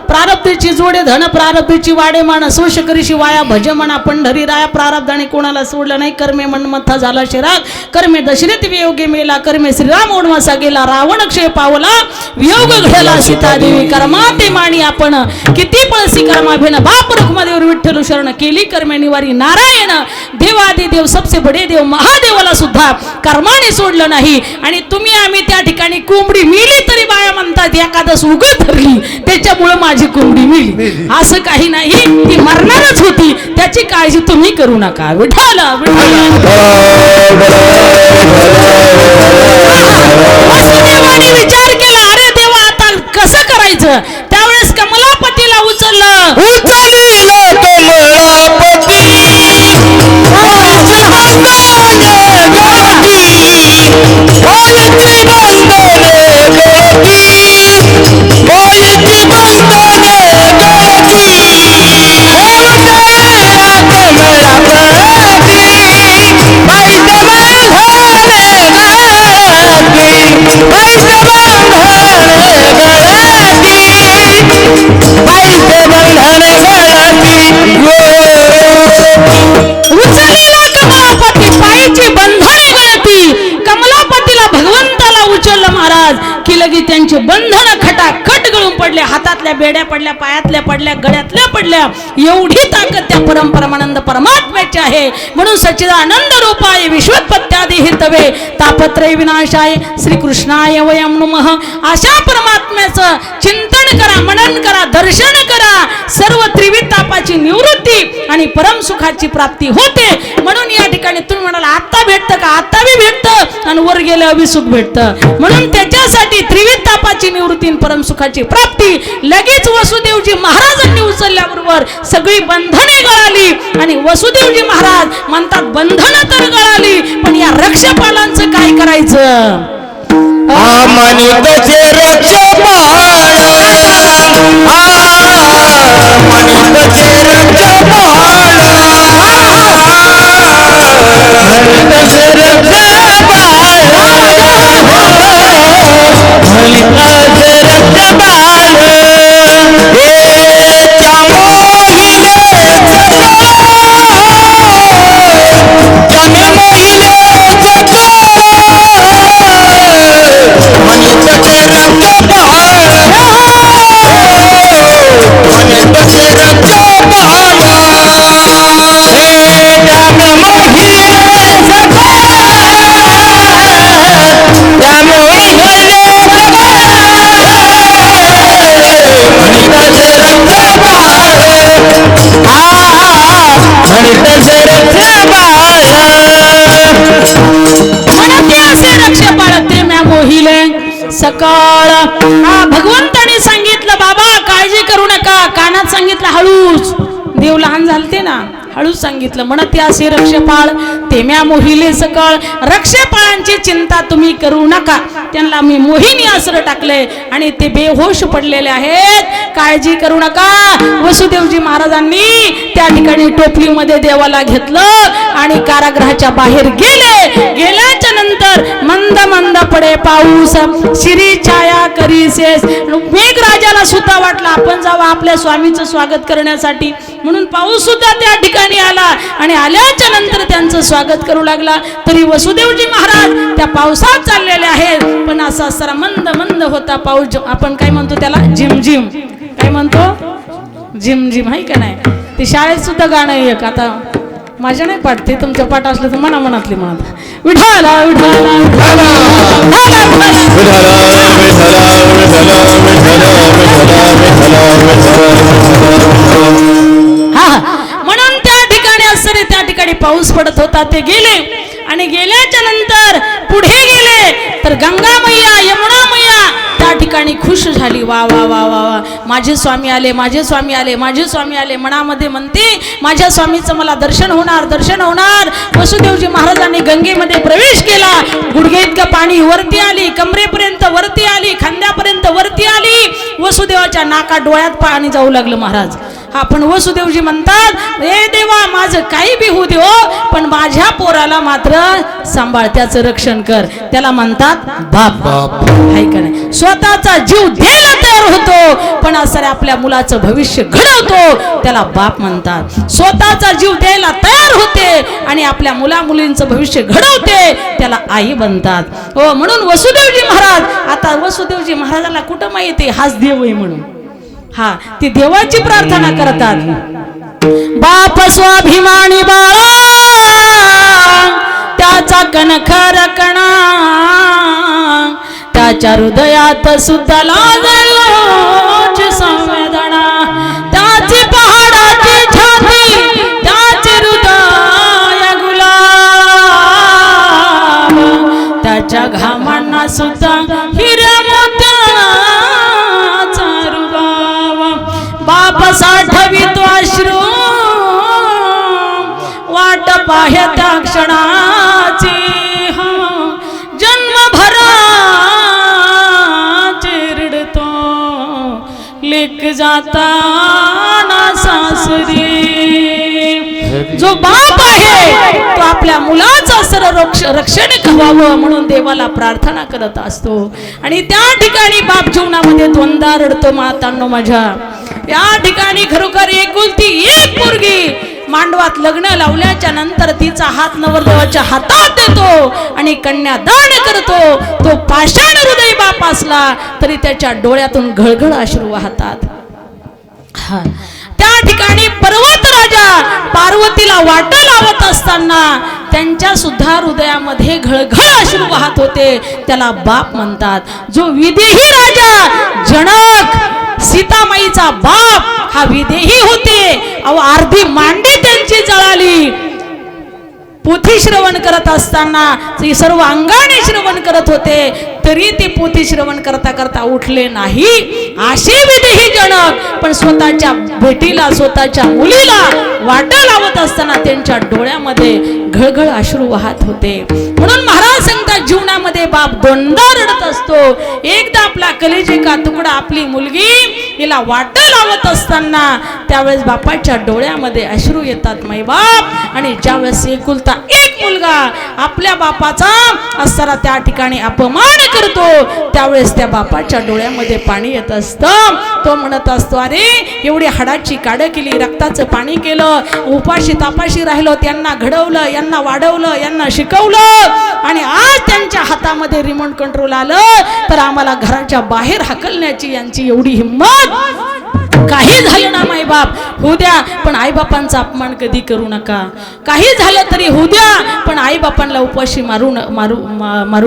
प्रारब्धची जोडे धन प्रारब्धची वाडे मान सोश करीशी वाया भज म्हणा पंढरी राया. प्रारब्धाने कोणाला सोडलं नाही. कर्मे मनमथा झाला शिराग, कर्मे दशरथ वियोगे मेला, कर्मे श्रीराम ओढवासा गेला, रावण क्षय पावला, वियोग घडला सीता देवी. कर्माते माणी आपण किती पळसी कर्माभिन, बाप रुक्मादेव विठ्ठल शरण केली कर्मे निवारी. नारायण देवादी देव सबसे बडे देव महादेवाला सुद्धा कर्माने सोडलं नाही. आणि तुम्ही आम्ही त्या ठिकाणी कोंबडी मिली तरी बाया म्हणतात एकादश उगत धरली त्याच्यामुळे माझी कोंबडी मिली. असं काही नाही, ती मरणारच होती, त्याची काळजी तुम्ही करू नका. विठ्ठल वसुदेवाने विचार केला, अरे देवा आता कसं करायचं. त्यावेळेस कमलापतीला उचललं त्यांचे बंधन खटाखट गळून पडले. हातातल्या बेड्या पडल्या, पायातल्या पडल्या, गळ्यातल्या पडल्या. एवढी ताकद त्या परमानंद परमात्म्याची आहे. म्हणून सच्चिदानंद रूपाय विश्वोत्पत्त्यादी हितवे तापत्रय विनाशाय श्रीकृष्णाय वयं नमः. अशा परमात्म्याचं चिंतन करा, मनन करा, दर्शन करा. सर्व त्रिविध तापाची निवृत्ती आणि परम सुखाची प्राप्ती होते. म्हणून या ठिकाणी तुम्ही म्हणाला आता भेटतं का, आता बी भेटतं आणि वर गेलं अभिसुख भेटतं. म्हणून त्याच्यासाठी त्रिविध तापाची निवृत्ती आणि परम सुखाची प्राप्ती लगेच वसुदेवजी महाराजांनी उचलल्याबरोबर सगळी बंधने गळाली. आणि वसुदेवजी महाराज म्हणतात बंधनं तर गळाली, पण या रक्षपालांचं काय करायचं. मानिकचे रक्षपाल, मानिकचे रक्षपाल, मानिकचे रक्षपाल, मानिकचे रक्षपाल, हे ते म्या मोहिले सकाळ. भगवंताने सांगितलं बाबा काळजी करू नका, कानात सांगितलं हळूच, देव लहान झालते ना, हळूच सांगितलं म्हणत असे रक्षपाळ ते म्या मोहिले सकाळ. रक्षपाळांची चिंता तुम्ही करू नका, त्यांना मी मोहिनी आसर टाकले आणि ते बेहोश पडलेले आहेत, काळजी करू नका. वसुदेवजी महाराजांनी त्या ठिकाणी टोपलीमध्ये देवाला घेतलं आणि कारागृहाच्या बाहेर गेले. गेल्याच्या नंतर मंद मंद पडे पाऊस, शिरी छाया करीसे. मेघराजाला सुद्धा वाटलं आपण जावं आपल्या स्वामीचं स्वागत करण्यासाठी, म्हणून पाऊस सुद्धा त्या ठिकाणी आला आणि आल्याच्या नंतर त्यांचं स्वागत करू लागला. तरी वसुदेवजी महाराज त्या पावसात चाललेले आहेत, पण असा सरा मंद मंद होता पाऊस. आपण काय म्हणतो त्याला, झिमझिम. काय म्हणतो, झिमझिम, आहे का नाही? ते शाळेत सुद्धा गाणं एक, आता माझ्या नाही पाठते, तुमच्या पाठ असलं तर मना मनातली म्हणत विठाला विठाला म्हणून त्या ठिकाणी असं त्या ठिकाणी पाऊस पडत होता. ते गेले आणि गेल्याच्या नंतर पुढे गेले तर गंगा मैया, यमुना मैया त्या ठिकाणी खुश झाली. वा वा वा वा वा, माझे स्वामी आले, माझे स्वामी आले, माझे स्वामी आले. मनामध्ये म्हणते माझ्या स्वामीचं मला दर्शन होणार, दर्शन होणार. वसुदेवजी महाराजांनी गंगेमध्ये प्रवेश केला. गुडघे इतकं पाणी वरती आली, कमरेपर्यंत वरती आली, खांद्यापर्यंत वरती आली. वसुदेवाच्या नाका डोळ्यात पाणी जाऊ लागलं महाराज. आपण वसुदेवजी म्हणतात, हे देवा माझं काही बी होऊ देव, पण माझ्या पोराला मात्र सांभाळ, त्याचं रक्षण कर. त्याला म्हणतात बाप. आहे का नाही? स्वतःचा जीव द्यायला तयार होतो, पण असं आपल्या मुलाचं भविष्य घडवतो, त्याला बाप म्हणतात. स्वतःचा जीव द्यायला तयार होते आणि आपल्या मुला मुलींचं भविष्य घडवते, त्याला आई बनतात. हो, म्हणून वसुदेवजी महाराज, आता वसुदेवजी महाराजांना कुठं माहिती हाच देव आहे म्हणून, हा ती देवाची प्रार्थना करतात. बाप स्वाभिमानी बाळा, त्याचा कणखर कणा, त्याच्या हृदयात सुद्धा लाजची संवेदना. त्याची पहाडाची छाती, त्याचे हृदय गुलाब, त्याच्या घामांना सुद्धा हिऱ्या मोत्याचा रुबाब. बाप साठवितो अश्रू, वाट पाहे त्या क्षणाची, जन्मभराची रडतो लेक जाताना सासरी. जो बाप आहे तो आपल्या मुलाचं सर्व रक्षण व्हावं म्हणून देवाला प्रार्थना करत असतो. आणि त्या ठिकाणी बाप जीवनामध्ये दोनदा रडतो. मातांनो माझ्या, या ठिकाणी खरोखर एकुलती एक पोरगी मांडवात लग्न लावल्याच्या नंतर तिचा हात नवरदेवाच्या हातात देतो आणि कन्यादान करतो. तो पाषाण हृदय बाप असला तरी त्याच्या डोळ्यातून घळघळ अश्रू वाहतात. त्या ठिकाणी पर्वत राजा पार्वतीला वाट लावत असताना त्यांच्या सुद्धा हृदयामध्ये घळघळ अश्रू वाहत होते, त्याला बाप म्हणतात. जो विदेही राजा जनक, सीतामाईचा बाप, हा विदेही होते. अहो अर्धी मांडी त्यांची जळाली. पोथी श्रवण करत असताना ते सर्व अंगाने श्रवण करत होते, तरी ते पोथी श्रवण करता करता उठले नाही. असे विदेही जनक पण स्वतःच्या बेटीला, स्वतःच्या मुलीला वाट लावत असताना त्यांच्या डोळ्यामध्ये घळघळ अश्रू वाहत होते. म्हणून महाराज सांगतात जीवनामध्ये बाप दोनदा रडत असतो. एकदा आपला कलेजिका तुकडा, आपली मुलगी, हिला वाट लावत असताना त्यावेळेस बापाच्या डोळ्यामध्ये अश्रू येतात माई बाप. आणि ज्यावेळेस एकुलता एक मुलगा आपल्या बापाचा असताना त्या ठिकाणी अपमान करतो, त्यावेळेस त्या बापाच्या डोळ्यामध्ये पाणी येत असतं. तो म्हणत असतो, अरे एवढी हाडाची काढ केली, रक्ताचं पाणी केलं, उपाशी तापाशी राहिलो, त्यांना घडवलं, यांना वाढवलं, यांना शिकवलं, आणि आज त्यांच्या हातामध्ये रिमोट कंट्रोल आलं तर आम्हाला घराच्या बाहेर हाकलण्याची यांची एवढी हिंमत. काही झालं ना माई बाप होऊ द्या, पण आई बापांचा अपमान कधी करू नका. काही झालं तरी होऊ द्या, पण आई बापांना उपाशी मारू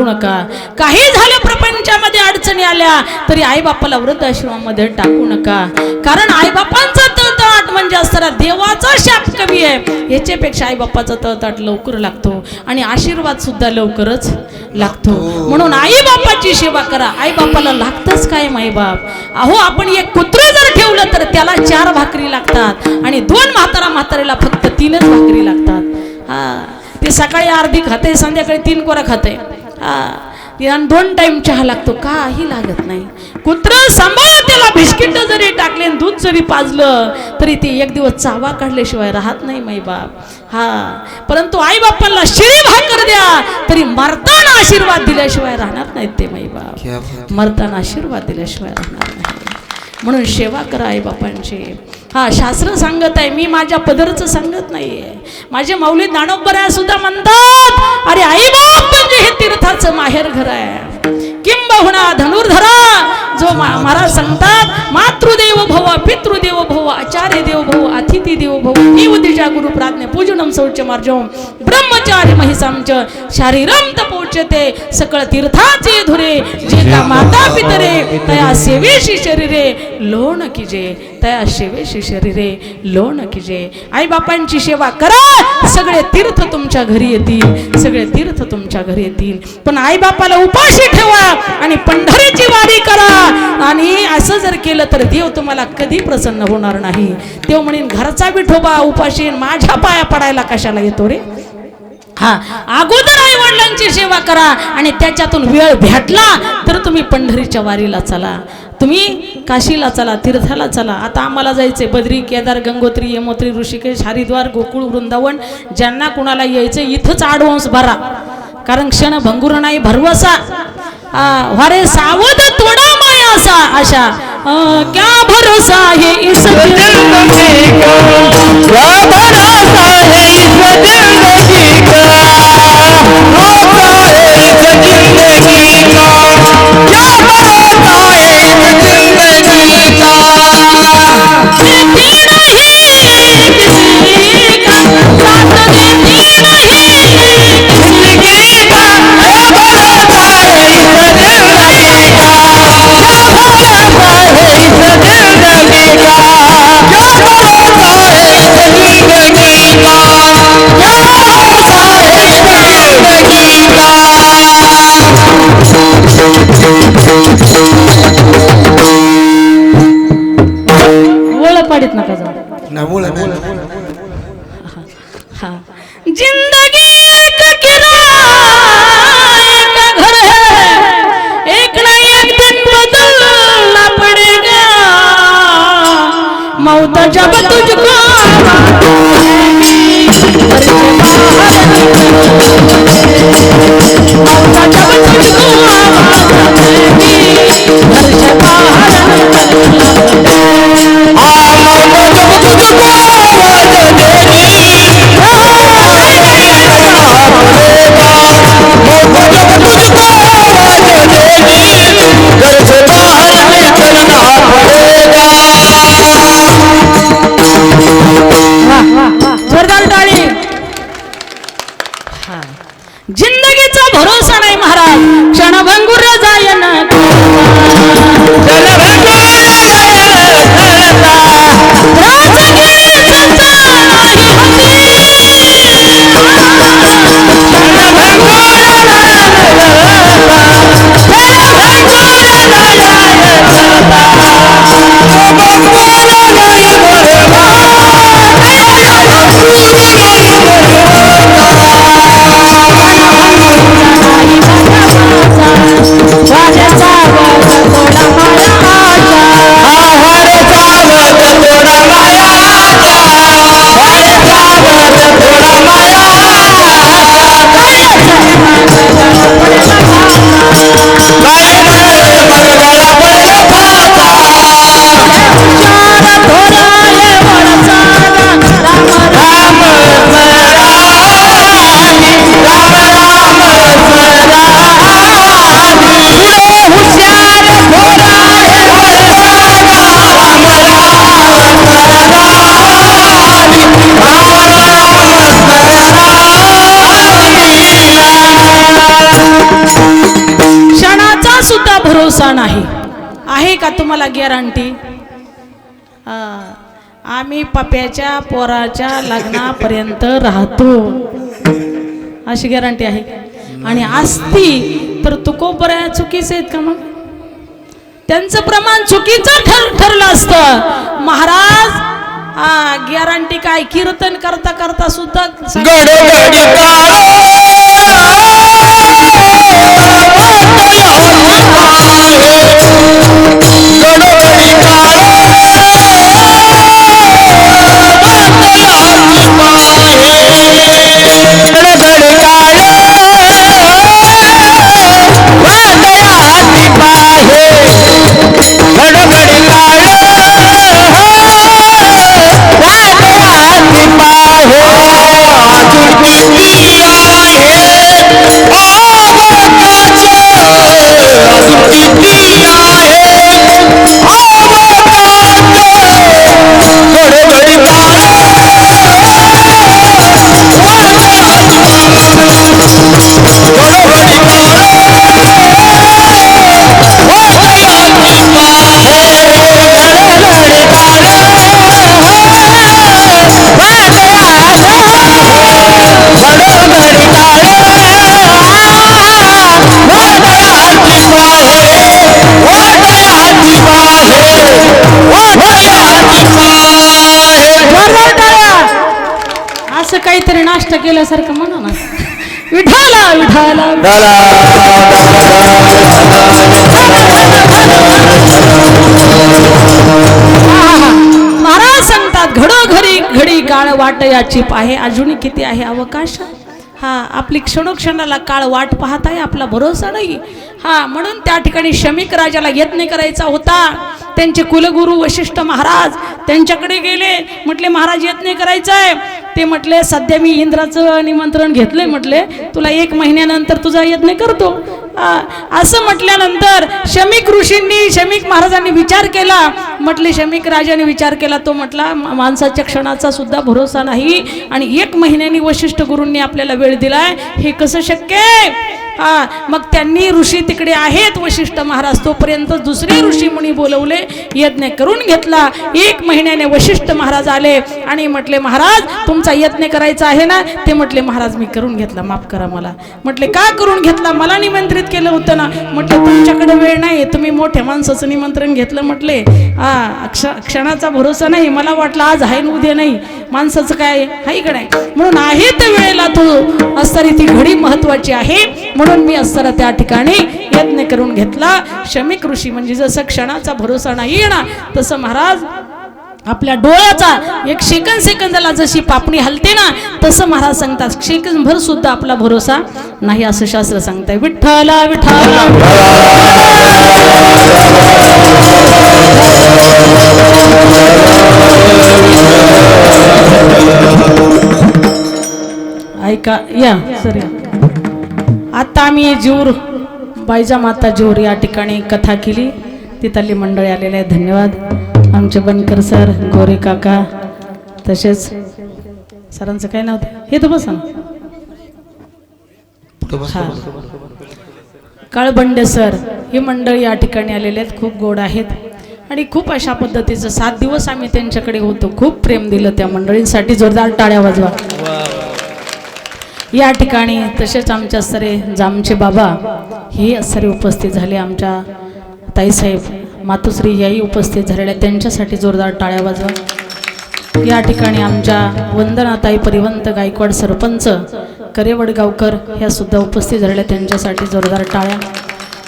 नका. काही झालं प्रपंचामध्ये अडचणी आल्या तरी आई बापाला वृद्धाश्रमामध्ये टाकू नका. कारण आई बापांचा तळतळाट तळताट म्हणजे असताना देवाचा शाप कमी आहे याच्यापेक्षा आई बाप्पाचा तळताट लवकर लागतो आणि आशीर्वाद सुद्धा लवकरच लागतो. म्हणून आई बाप्पाची सेवा करा. आई बाप्पाला लागतच काय माई बाप. अहो आपण एक कुत्र जर ठेवलं तर त्याला 4 भाकरी लागतात आणि 2 म्हाताऱ्याला फक्त 3च भाकरी लागतात. हा ते सकाळी अर्धी खाते संध्याकाळी 3 कोरा खाते. हा 2 टाइम चहा लागतो काही लागत नाही. कुत्र सांभाळ त्याला बिस्किट जरी टाकले दूध जरी पाजलं तरी ते एक दिवस चावा काढल्याशिवाय राहत नाही माई बाप. हा परंतु आई बाप्पाला शिळी भाकर द्या तरी मरताना आशीर्वाद दिल्याशिवाय राहणार नाहीत ते माई बाप. मरताना आशीर्वाद दिल्याशिवाय राहणार नाही. म्हणून सेवा करा आई बापांची. हा शास्त्र सांगत आहे मी माझ्या पदरचं सांगत नाहीये. माझे माऊली ज्ञानोबराया सुद्धा म्हणतात अरे आई बाप म्हणजे हे तीर्थाचं माहेर घर आहे. किंबहुना धनुर्धरा जो महाराज सांगतात मातृदेव भव पितृदेव भव आचार्य देव भव अतिथी देव भव निवदिजा गुरु प्राज्ञा पूजनम शौच मार्जवम ब्रह्मचारी महिसांच शारीरम तपोच्यते सकळ तीर्थाचे धुरे जेता माता पितरे तया सेवेशी शरीरे लोण कीजे तया सेवेशी शरीरे लोण कीजे. आई बापांची सेवा करा सगळे तीर्थ तुमच्या घरी येतील. सगळे तीर्थ तुमच्या घरी येतील. पण आई बापाला उपाशी ठेवा आणि पंढरीची वारी करा. आणि असं जर केलं तर देव तुम्हाला कधी प्रसन्न होणार नाही. देव म्हणेन घरचा विठोबा उपाशी माझ्या पाया पडायला कशाला येतो रे. हा अगोदर आई वडिलांची सेवा करा आणि त्याच्यातून वेळ भेटला तर तुम्ही पंढरीच्या वारीला चला. तुम्ही काशीला चला तीर्थाला चला. आता आम्हाला जायचंय बद्री केदार गंगोत्री यमोत्री ऋषिकेश हरिद्वार गोकुळ वृंदावन. ज्यांना कुणाला यायचं इथंच आडवंस भरा कारण क्षण भंगुर नाही भरवसा. वारे सावध थोडा माया असा आशा क्या भरोसा है इस जिंदगी का. क्या भरोसा है इस जिंदगी का. भरोसा है इस जिंदगी का. क्या भरोसा है इस जिंदगी का. देती नहीं किसी का साथ देती नहीं जिंदगी का. क्या भरोसा है इस जिंदगी का. क्या भरोसा है इस जिंदगी का. क्या भरोसा है इस जिंदगी का. क्या भरोसा है इस जिंदगी का. ओळख पाडीत नका जाऊ. जिंदगी एक किराए का घर है. एक ना एक दिन बदलना पड़ेगा. मौत जब तुझको मौत जब तुझको घर से बाहर जिंदगीचा भरोसा नाही महाराज. क्षणभंगुर जायन भरोसा नाही आहे का तुम्हाला गॅरंटी. आम्ही पप्याच्या पोराच्या लग्नापर्यंत राहतो अशी गॅरंटी आहे. आणि असती तर तुकोबऱ्या चुकीचे आहेत का? मग त्यांचं प्रमाण चुकीचं ठरलं असतं. महाराज गॅरंटी काय, कीर्तन करता करता सुद्धा असं काहीतरी नाश्ता केल्यासारखं म्हणा ना. विठाला विठाला महाराज सांगतात घडोघरी घडी काळ वाट याची पाहे अजूनही किती आहे अवकाश. हा आपली क्षणोक्षणाला काळ वाट पाहत आहे, आपला भरोसा नाही. हा म्हणून त्या ठिकाणी शमीक राजाला यत्न करायचा होता. त्यांचे कुलगुरू वशिष्ठ महाराज त्यांच्याकडे गेले, म्हटले महाराज यत्न करायचा आहे. ते म्हटले सध्या मी इंद्राचं निमंत्रण घेतलंय, म्हटले तुला 1 महिन्यानंतर तुझा यत्न करतो. असं म्हटल्यानंतर शमीक ऋषींनी शमीक महाराजांनी विचार केला. म्हटले शमीक राजाने विचार केला, तो म्हटला माणसाच्या क्षणाचा सुद्धा भरोसा नाही आणि 1 महिन्यानी वशिष्ठ गुरूंनी आपल्याला वेळ दिलाय, हे कसं शक्य आहे? मग त्यांनी ऋषी तिकडे आहेत वशिष्ठ महाराज, तोपर्यंत दुसरे ऋषी मुनी बोलवले, यज्ञ करून घेतला. 1 महिन्याने वशिष्ठ महाराज आले आणि म्हटले महाराज तुमचा यज्ञ करायचा आहे ना? ते म्हटले महाराज मी करून घेतला, माफ करा मला. म्हटले का करून घेतला? मला निमंत्रित केलं होतं ना. म्हटलं तुमच्याकडे वेळ नाही, तुम्ही मोठ्या माणसाचं निमंत्रण घेतलं. म्हटले क्षणाचा भरोसा नाही, मला वाटलं आज आहे उद्या नाही, माणसाचं काय आहे का नाही. म्हणून आहे त्या वेळेला तू असताना ती घडी महत्वाची आहे, म्हणून मी असताना त्या ठिकाणी यत्न करून घेतला. शमीक ऋषी म्हणजे जसं क्षणाचा भरोसा नाही ना, तसं महाराज आपल्या डोळ्याचा 1 सेकंदाला जशी पापणी हलते ना, तसं महाराज सांगतात सेकंदभर सुद्धा आपला भरोसा नाही, असं शास्त्र सांगताय. विठ्ठला विठ्ठला ऐका या सर. आता आम्ही जीवर बायजा माता जीवर या ठिकाणी कथा केली, तिथली मंडळी आलेले आहे. धन्यवाद. आमचे बनकर सर, गोरे काका, तसेच सरांचं काय नाव हे तर बसा काळबंडे सर, ही मंडळी या ठिकाणी आलेले आहेत. खूप गोड आहेत आणि खूप अशा पद्धतीचं 7 दिवस आम्ही त्यांच्याकडे होतो. खूप प्रेम दिलं त्या मंडळींसाठी. जोरदार टाळ्या वाजवा या ठिकाणी. तसेच आमच्या सरे जामचे बाबा हे सरे उपस्थित झाले. आमच्या ताईसाहेब मातुश्री याही उपस्थित झालेल्या, त्यांच्यासाठी जोरदार टाळ्या वाजवा. या ठिकाणी आमच्या वंदनाताई परिवंत गायकवाड सरपंच करेवडगावकर ह्या सुद्धा उपस्थित झालेल्या, त्यांच्यासाठी जोरदार टाळ्या.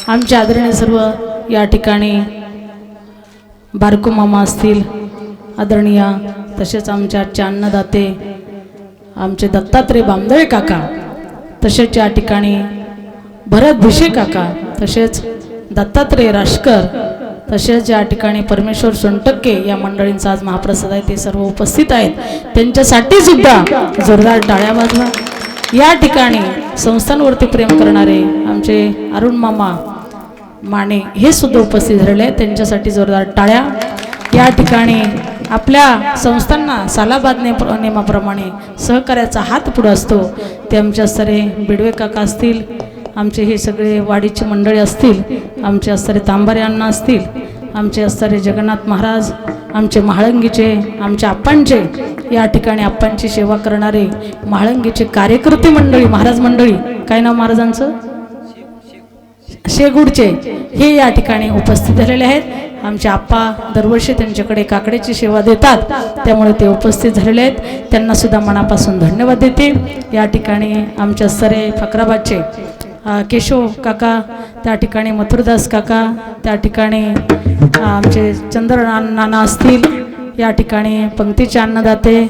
आमचे आदरणीय सर्व या ठिकाणी बारकू मामा असतील आदरणीय, तसेच आमच्या आजचे अन्नदाते आमचे दत्तात्रय बामदळे काका, तसेच या ठिकाणी भरत भिशे काका, तसेच दत्तात्रय राशकर, तसेच या ठिकाणी परमेश्वर सोनटक्के या मंडळींचा आज महाप्रसाद आहे, ते सर्व उपस्थित आहेत. त्यांच्यासाठी सुद्धा जोरदार टाळ्या वाजवा. या ठिकाणी संस्थांवरती प्रेम करणारे आमचे अरुण मामा माने हे सुद्धा उपस्थित झालेले आहेत, त्यांच्यासाठी जोरदार टाळ्या. या ठिकाणी आपल्या संस्थांना सालाबाद नियमाप्रमाणे सहकार्याचा हात पुढे असतो, ते आमच्या सरे बिडवे काका असतील, आमचे हे सगळे वाडीची मंडळी असतील, आमचे सरे तांबारे अण्णा असतील आमचे असणारे जगन्नाथ महाराज, आमचे म्हाळंगीचे, आमच्या आप्पांचे, या ठिकाणी आप्पांची सेवा करणारे म्हाळंगीचे कार्यकर्ते मंडळी, महाराज मंडळी, काय नाव महाराजांचं, शेगुडचे, हे या ठिकाणी उपस्थित झालेले आहेत. आमचे आप्पा दरवर्षी त्यांच्याकडे काकड्याची सेवा देतात, त्यामुळे ते उपस्थित झालेले आहेत. त्यांना सुद्धा मनापासून धन्यवाद देते. या ठिकाणी आमच्या सरे फकराबादचे केशव काका, त्या ठिकाणी मथुरदास काका, त्या ठिकाणी आमचे चंद्र नाना असतील, या ठिकाणी पंक्तीचे अन्नदाते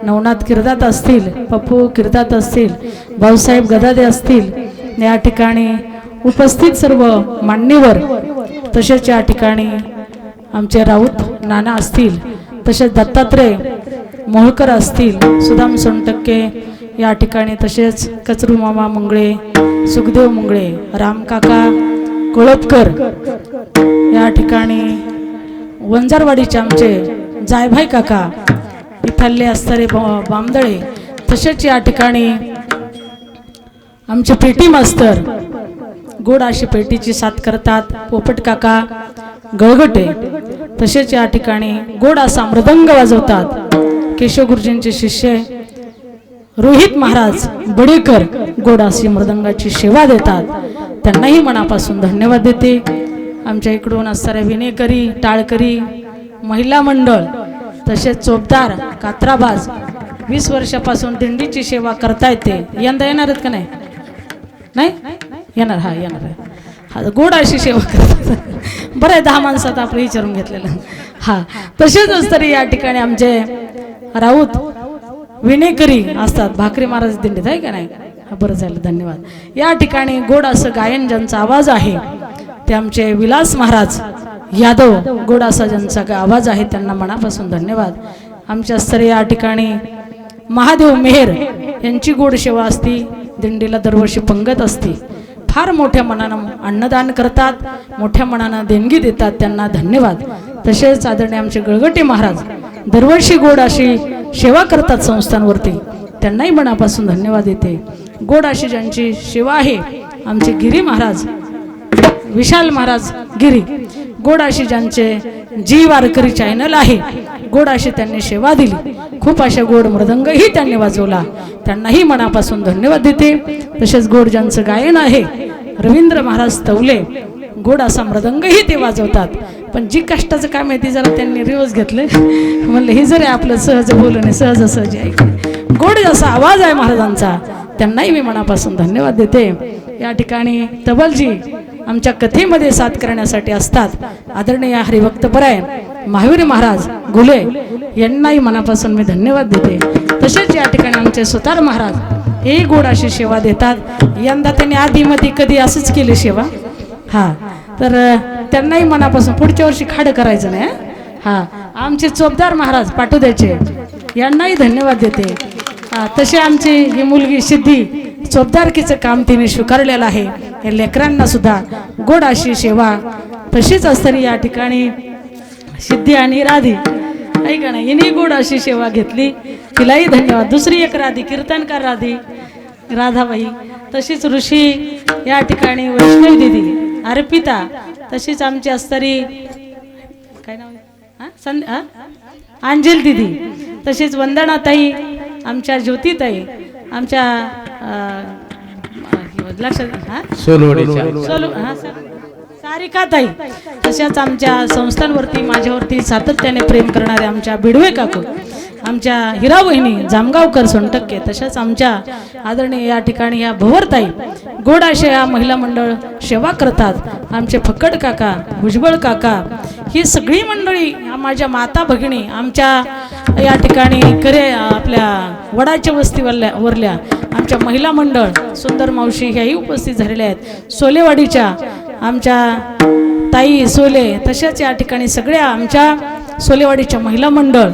नवनाथ किरदात असतील, पप्पू किरदात असतील, भाऊसाहेब गदादे असतील, या ठिकाणी उपस्थित सर्व मान्यवर, तसेच या ठिकाणी आमचे राऊत नाना असतील, तसेच दत्तात्रय मोहळकर असतील, सुदाम सोनटक्के या ठिकाणी, तसेच कचरू मामा मुंगळे, सुखदेव मुंगळे, रामकाका कोळपकर, या ठिकाणी वंजारवाडीचे आमचे जायभाई काका, इथले असणारे बामदळे, तसेच या ठिकाणी आमचे पेटी मास्तर गोड अशी पेटीची साथ करतात, पोपट काका गळगटे, तसेच या ठिकाणी गोड असा मृदंग वाजवतात केशव गुरुजींचे शिष्य रोहित महाराज बडेकर, गोड अशी मृदंगाची सेवा देतात, त्यांनाही मनापासून धन्यवाद देते. आमच्या इकडून असणाऱ्या विनेकरी, टाळकरी महिला मंडळ, तसेच चोपदार कात्राबाज 20 वर्षापासून दिंडीची सेवा करता येते. यंदा येणार आहेत का नाही? नाही येणार? हा येणार आहे. हा गोड अशी सेवा करतात. बरं आहे, 10 माणसात आपलं विचारून घेतलेलं. हा तसेच तरी या ठिकाणी आमचे राऊत विनेकरी असतात, भाकरी महाराज दिंडीत आहे का नाही? बरं झालं, धन्यवाद. या ठिकाणी गोड असं गायन ज्यांचा आवाज आहे ते आमचे विलास महाराज यादव, गोड असा ज्यांचा आवाज आहे त्यांना मनापासून धन्यवाद. आमच्या स्तरी या ठिकाणी महादेव मेहर यांची गोड सेवा असती, दिंडीला दरवर्षी पंगत असते, फार मोठ्या मनानं अन्नदान करतात, मोठ्या मनानं देणगी देतात, त्यांना धन्यवाद. तसेच आदरणीय आमचे गळगटे महाराज दरवर्षी गोड अशी सेवा करतात संस्थांवरती, त्यांनाही मनापासून धन्यवाद देते. गोड अशी ज्यांची सेवा आहे आमचे गिरी महाराज, विशाल महाराज गिरी, गोड अशी ज्यांचे जी वारकरी चॅनल आहे, गोड अशी त्यांनी सेवा दिली, खूप अशा गोड मृदंगही त्यांनी वाजवला, त्यांनाही मनापासून धन्यवाद देते. तसेच गोड ज्यांचं गायन आहे रवींद्र महाराज तवले, गोड असा मृदंगही ते वाजवतात, पण जी कष्टाचं काम आहे ती जरा त्यांनी रिवर्स घेतलं, म्हणलं हे जरी आपलं सहज बोलणे सहज सहज ऐकणे, गोड असा आवाज आहे महाराजांचा, त्यांनाही मी मनापासून धन्यवाद देते. या ठिकाणी तबलजी आमच्या कथेमध्ये साथ करण्यासाठी असतात, आदरणीय हरिभक्तपरायण महावीर महाराज गुले यांनाही मनापासून मी धन्यवाद देते. तसेच या ठिकाणी आमचे सुतार महाराज हे गोड अशी सेवा देतात. यंदा त्यांनी आधीमध्ये कधी असंच केली सेवा, हा तर त्यांनाही मनापासून, पुढच्या वर्षी खाडं करायचं नाही. हा आमचे चोपदार महाराज पाटोद्याचे यांनाही धन्यवाद देते. तसे आमची ही मुलगी सिद्धी चोपदारकीचं काम तिने स्वीकारलेलं आहे, या लेकरांना सुद्धा गोड अशी सेवा तशीच असताना या ठिकाणी सिद्धी आणि राधी ऐका ना, हिने गोड अशी सेवा घेतली, तिलाही धन्यवाद. दुसरी एक राधी कीर्तनकार राधी राधाबाई, तशीच ऋषी या ठिकाणी वैष्णवी दिदी अर्पिता, तशीच आमची असतारी काय नाव अंजल दिदी, तशीच वंदनाताई, आमच्या ज्योतिताई, आमच्या लक्षात सारिकाताई, तशाच आमच्या संस्थांवरती माझ्यावरती सातत्याने प्रेम करणारे आमच्या बिडवे काकू, आमच्या हिरावहिनी जामगावकर सोनटक्के, तशाच आमच्या आदरणीय या ठिकाणी या भवरताई गोड अशा या महिला मंडळ सेवा करतात. आमचे फक्कड काका, भुजबळ काका, ही सगळी मंडळी माझ्या माता भगिनी आमच्या या ठिकाणी करे आपल्या वडाच्या वस्तीवरल्या आमच्या महिला मंडळ सुंदर मावशी ह्याही उपस्थित झालेल्या आहेत. सोलेवाडीच्या आमच्या ताई सोले, तसेच या ठिकाणी सगळ्या आमच्या सोलेवाडीच्या महिला मंडळ,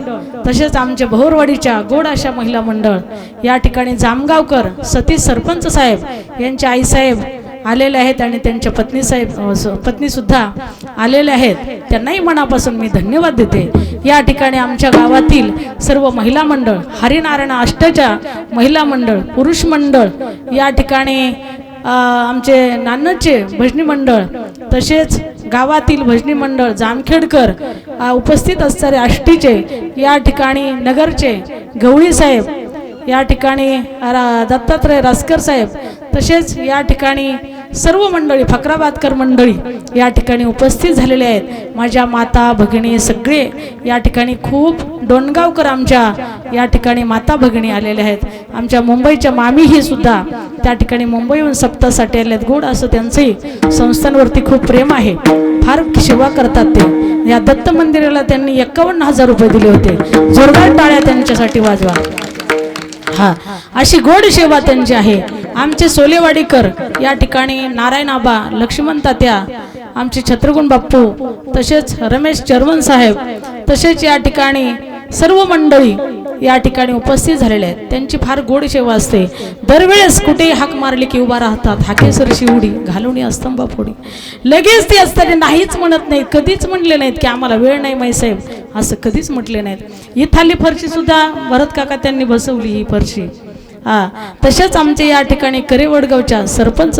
तसेच आमच्या भोरवाडीच्या गोड अशा महिला मंडळ, या ठिकाणी जामगावकर सतीश सरपंच साहेब यांच्या आईसाहेब आलेले आहेत आणि त्यांच्या पत्नी सुद्धा आलेल्या आहेत, त्यांनाही मनापासून मी धन्यवाद देते. या ठिकाणी आमच्या गावातील सर्व महिला मंडळ, हरिनारायण अष्टच्या महिला मंडळ, पुरुष मंडळ, या ठिकाणी आमचे नानदचे भजनी मंडळ, तसेच गावातील भजनी मंडळ जामखेडकर उपस्थित असणारे आष्टीचे, या ठिकाणी नगरचे गवळी साहेब, या ठिकाणी दत्तात्रय रासकर साहेब, तसेच या ठिकाणी सर्व मंडळी फकराबादकर मंडळी या ठिकाणी उपस्थित झालेले आहेत. माझ्या माता भगिनी सगळे या ठिकाणी खूप डोणगावकर आमच्या या ठिकाणी माता भगिनी आलेल्या आहेत. आमच्या मुंबईच्या मामीही सुद्धा त्या ठिकाणी मुंबईहून सप्तासाठी आले आहेत. गोड असं त्यांचंही संस्थांवरती खूप प्रेम आहे, फार सेवा करतात ते. या दत्त मंदिराला त्यांनी 51,000 रुपये दिले होते. जोरदार टाळ्या त्यांच्यासाठी वाजवा. हा, अशी गोड सेवा त्यांची आहे. आमचे सोलेवाडीकर या ठिकाणी नारायण आबा, लक्ष्मण तात्या, आमचे छत्रगुण बाप्पू, तसेच रमेश चर्मन साहेब, तसेच या ठिकाणी सर्व मंडळी या ठिकाणी उपस्थित झालेले आहेत. त्यांची फार गोड सेवा असते. दरवेळेस कुठेही हाक मारली की उभा राहतात. हाकेसरशी उडी घालवणी अस्तंभा फोडी. लगेच ती असताना नाहीच म्हणत नाहीत, कधीच म्हणले नाहीत की आम्हाला वेळ नाही माईसाहेब, असं कधीच म्हटले नाहीत. ही थाली फरशी सुद्धा भरत काका त्यांनी बसवली ही फरशी. तसेच आमचे या ठिकाणी करेवडगावच्या सरपंच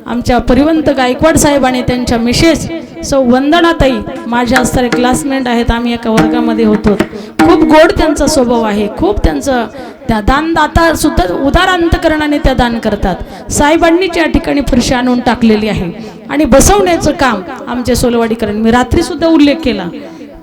आमच्या परिवंत गायकवाड साहेब आणि त्यांच्या मिसेस सौ वंदनाताई माझ्या असणारे क्लासमेट आहेत. आम्ही एका वर्गामध्ये होतो. खूप गोड त्यांचा स्वभाव आहे. खूप त्यांचं त्या दानदाता सुद्धा उदार अंतकरणाने त्या दान करतात. साहेबांनीच या ठिकाणी फरशी आणून टाकलेली आहे आणि बसवण्याचं काम आमचे सोलवाडीकरांनी, मी रात्री सुद्धा उल्लेख केला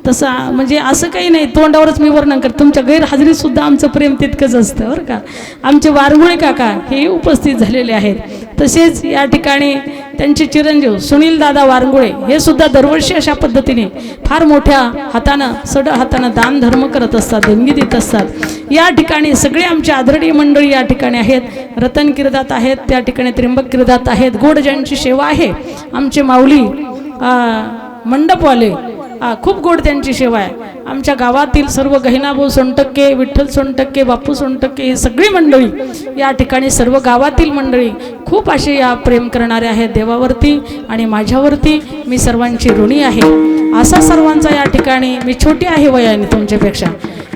तसा, म्हणजे असं काही नाही तोंडावरच मी वर्णन करतो. तुमच्या गैरहजेरीत सुद्धा आमचं प्रेम तितकंच असतं बरं का. आमचे वारंगुळे काका हे उपस्थित झालेले आहेत. तसेच या ठिकाणी त्यांचे चिरंजीव सुनील दादा वारंगुळे हे सुद्धा दरवर्षी अशा पद्धतीने फार मोठ्या हातानं सड हातानं दान धर्म करत असतात, देणगी देत असतात. या ठिकाणी सगळे आमचे आदरणीय मंडळी या ठिकाणी आहेत. रतन किरदात आहेत, त्या ठिकाणी त्र्यंबक किरदात आहेत. गोड ज्यांची सेवा आहे आमचे माऊली मंडपवाले, खूप गोड त्यांची सेवा आहे. आमच्या गावातील सर्व गहिनाभाऊ सोनटक्के, विठ्ठल सोनटक्के, बापू सोनटक्के ही सगळी मंडळी या ठिकाणी, सर्व गावातील मंडळी खूप असे या प्रेम करणारे आहेत देवावरती आणि माझ्यावरती. मी सर्वांची ऋणी आहे. असा सर्वांचा या ठिकाणी, मी छोटी आहे वयाने तुमच्यापेक्षा,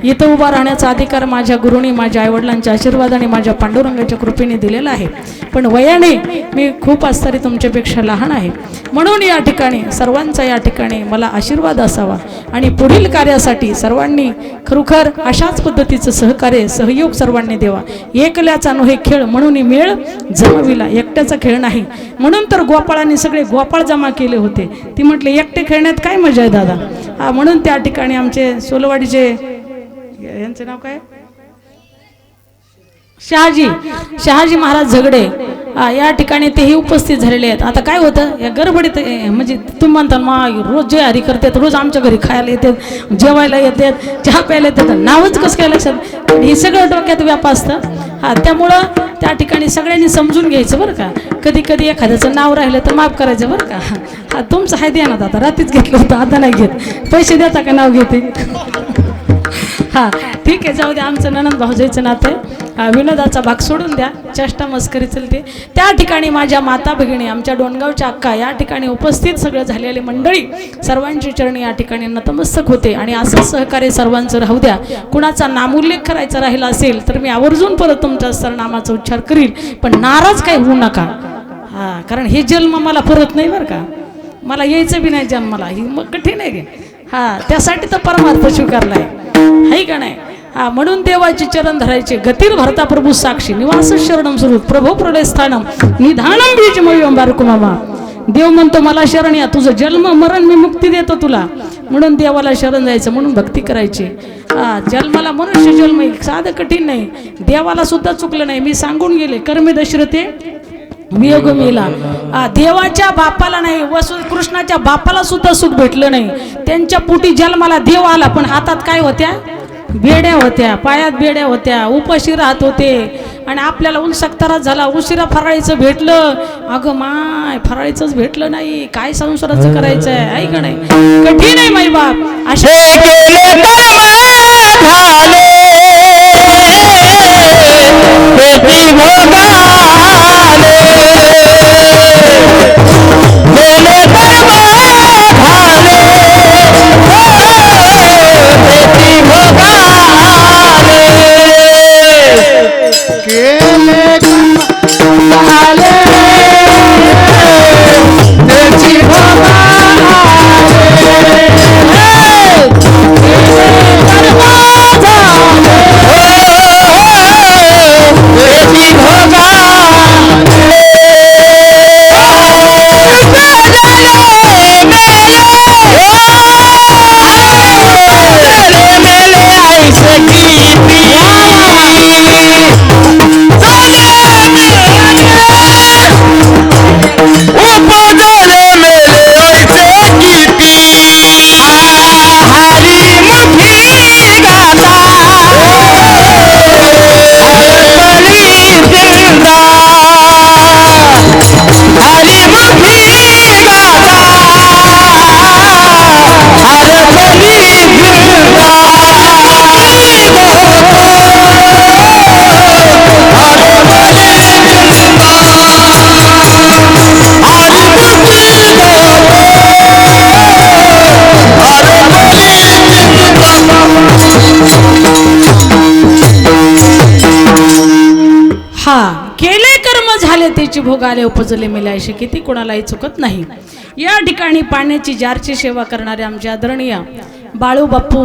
इथं उभा राहण्याचा अधिकार माझ्या गुरुनी, माझ्या आईवडिलांच्या आशीर्वादाने, माझ्या पांडुरंगाच्या कृपेने दिलेला आहे. पण वयाने मी खूप असणारी तुमच्यापेक्षा लहान आहे. म्हणून या ठिकाणी सर्वांचा या ठिकाणी मला आशीर्वाद असावा आणि पुढील कार्यासाठी सर्वांनी खरोखर अशाच पद्धतीचं सहकार्य, सहयोग सर्वांनी देवा. एकल्याचा नव्हे खेळ म्हणून मेळ जमविला, एकट्याचा खेळ नाही. म्हणून तर गोपाळांनी सगळे गोपाळ जमा केले होते. ती म्हटले एकटे खेळण्यात काय मजा आहे दादा. म्हणून त्या ठिकाणी आमचे सोलवाडीचे, यांचं नाव काय, शहाजी महाराज झगडे या ठिकाणी तेही उपस्थित झालेले आहेत. आता काय होतं या गडबडीत, म्हणजे तुम्ही म्हणता रोज जे हरी करतात, रोज आमच्या घरी खायला येतात, जेवायला येतात, चहा प्यायला येतात, नावच कसं काय लक्षात, हे सगळं डोक्यात व्याप असतं. त्यामुळं त्या ठिकाणी सगळ्यांनी समजून घ्यायचं बरं का. कधी कधी एखाद्याचं नाव राहिलं तर माफ करायचं बरं का. तुमचं हाय द्या ना, आता रात्रीच घेतलं होतं, आता नाही घेत. पैसे देता का नाव घेते. ठीक आहे, जाऊ द्या. आमचं ननंद भाऊजाईचं नातं आहे. विनोदाचा भाग सोडून द्या, चेष्टा मस्करी चलते. त्या ठिकाणी माझ्या माता भगिनी, आमच्या डोणगावच्या अक्का या ठिकाणी उपस्थित सगळं झालेले मंडळी, सर्वांची चरणी या ठिकाणी नतमस्तक होते. आणि असं सहकार्य सर्वांचं राहू द्या. कुणाचा नामोल्लेख करायचा राहिला असेल तर मी आवर्जून परत तुमच्या सरनामाचा उच्चार करील, पण नाराज काही होऊ नका. कारण हे जन्म मला परत नाही बरं का. मला यायचं बी नाही जन्माला, ही मग कठीण आहे. त्यासाठी तर परमार्थ स्वीकारलाय, आहे का नाही. म्हणून देवाचे चरण धरायचे. गतीर भरता प्रभू साक्षी, निवास शरणम स्वरूप प्रभो प्रलय स्थानम निधानम बीजमयम बारकू मामा. देव म्हणतो मला शरण या, तुझं जन्म मरण मी मुक्ती देतो तुला. म्हणून देवाला शरण जायचं, म्हणून भक्ती करायची. जन्माला मनुष्य जन्म साधं कठीण नाही. देवाला सुद्धा चुकलं नाही. मी सांगून गेले, कर्मे दशरथे वियोग मेला. देवाच्या बापाला नाही, कृष्णाच्या बापाला सुद्धा सुख भेटलं नाही. त्यांच्या पोटी जन्माला देव आला, पण हातात काय होत्या, बेड्या होत्या, पायात बेड्या होत्या, उपाशी राहत होते. आणि आपल्याला उलसाक त्रास झाला, उशिरा फराळीचं भेटलं. अगं माय, फराळीचंच भेटलं नाही, काय संसाराचं करायचं आहे का नाही. कठीण आहे माई बाप. अशा त्याची पाण्याची भोग आले उपजले मिलायशी किती कोणालाही चुकत नाही. या ठिकाणी पाण्याची जारची सेवा करणारे आमचे आदरणीय बाळू बाप्पू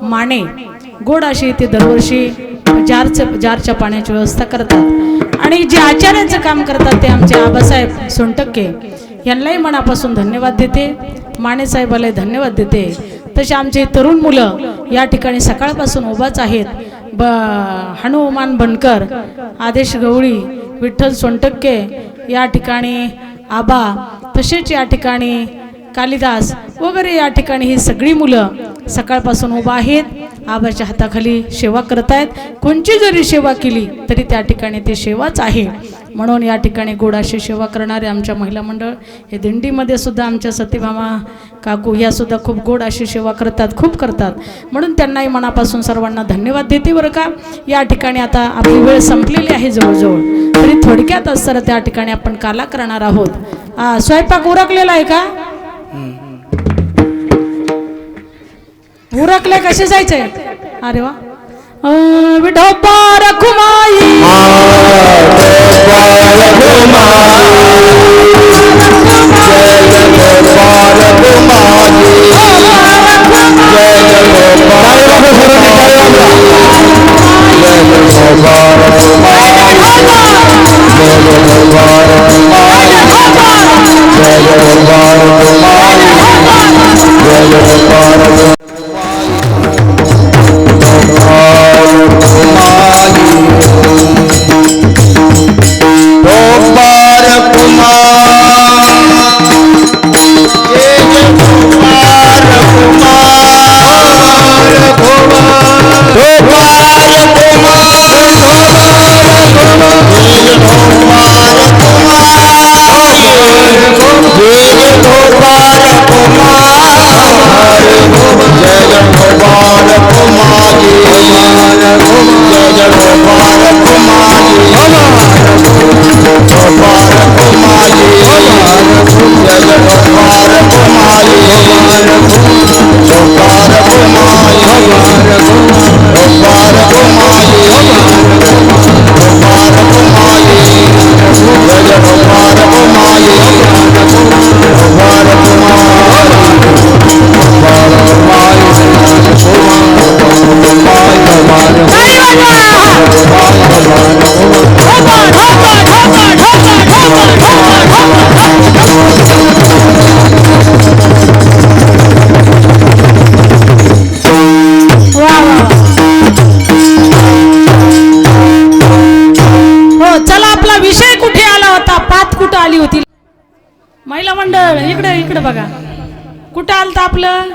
माने गोड अशी इथे दरवर्षी जारच्या पाण्याची व्यवस्था करतात. आणि जे आचार्याचं काम करतात ते आमचे आबासाहेब सोनटक्के यांनाही मनापासून धन्यवाद देते. माने साहेबालाही धन्यवाद देते. तसे आमचे तरुण मुलं या ठिकाणी सकाळपासून उभाच आहेत. हनुमान बनकर, आदेश गवळी, विठ्ठल सोनटक्के या ठिकाणी आबा, तसेच या ठिकाणी कालिदास वगैरे या ठिकाणी ही सगळी मुलं सकाळपासून उभा आहेत. आबाच्या हाताखाली सेवा करत आहेत. कोणची जरी सेवा केली तरी त्या ठिकाणी ती सेवाच आहे. म्हणून या ठिकाणी गोडाशी सेवा करणारे आमच्या महिला मंडळ हे दिंडीमध्ये सुद्धा आमच्या सतीभामा काकू ह्या सुद्धा खूप गोड अशी सेवा करतात, खूप करतात. म्हणून त्यांनाही मनापासून सर्वांना धन्यवाद देते बरं का. या ठिकाणी आता आपली वेळ संपलेली आहे जवळजवळ, तरी थोडक्यात असतं त्या ठिकाणी आपण काला करणार आहोत. स्वयंपाक उरकलेला आहे का? उरकले कसे जायचंय? अरे वा. विठोबा रखुमाई महिला मंडळ इकडे इकडे बघा. कुठं आलत आपलं?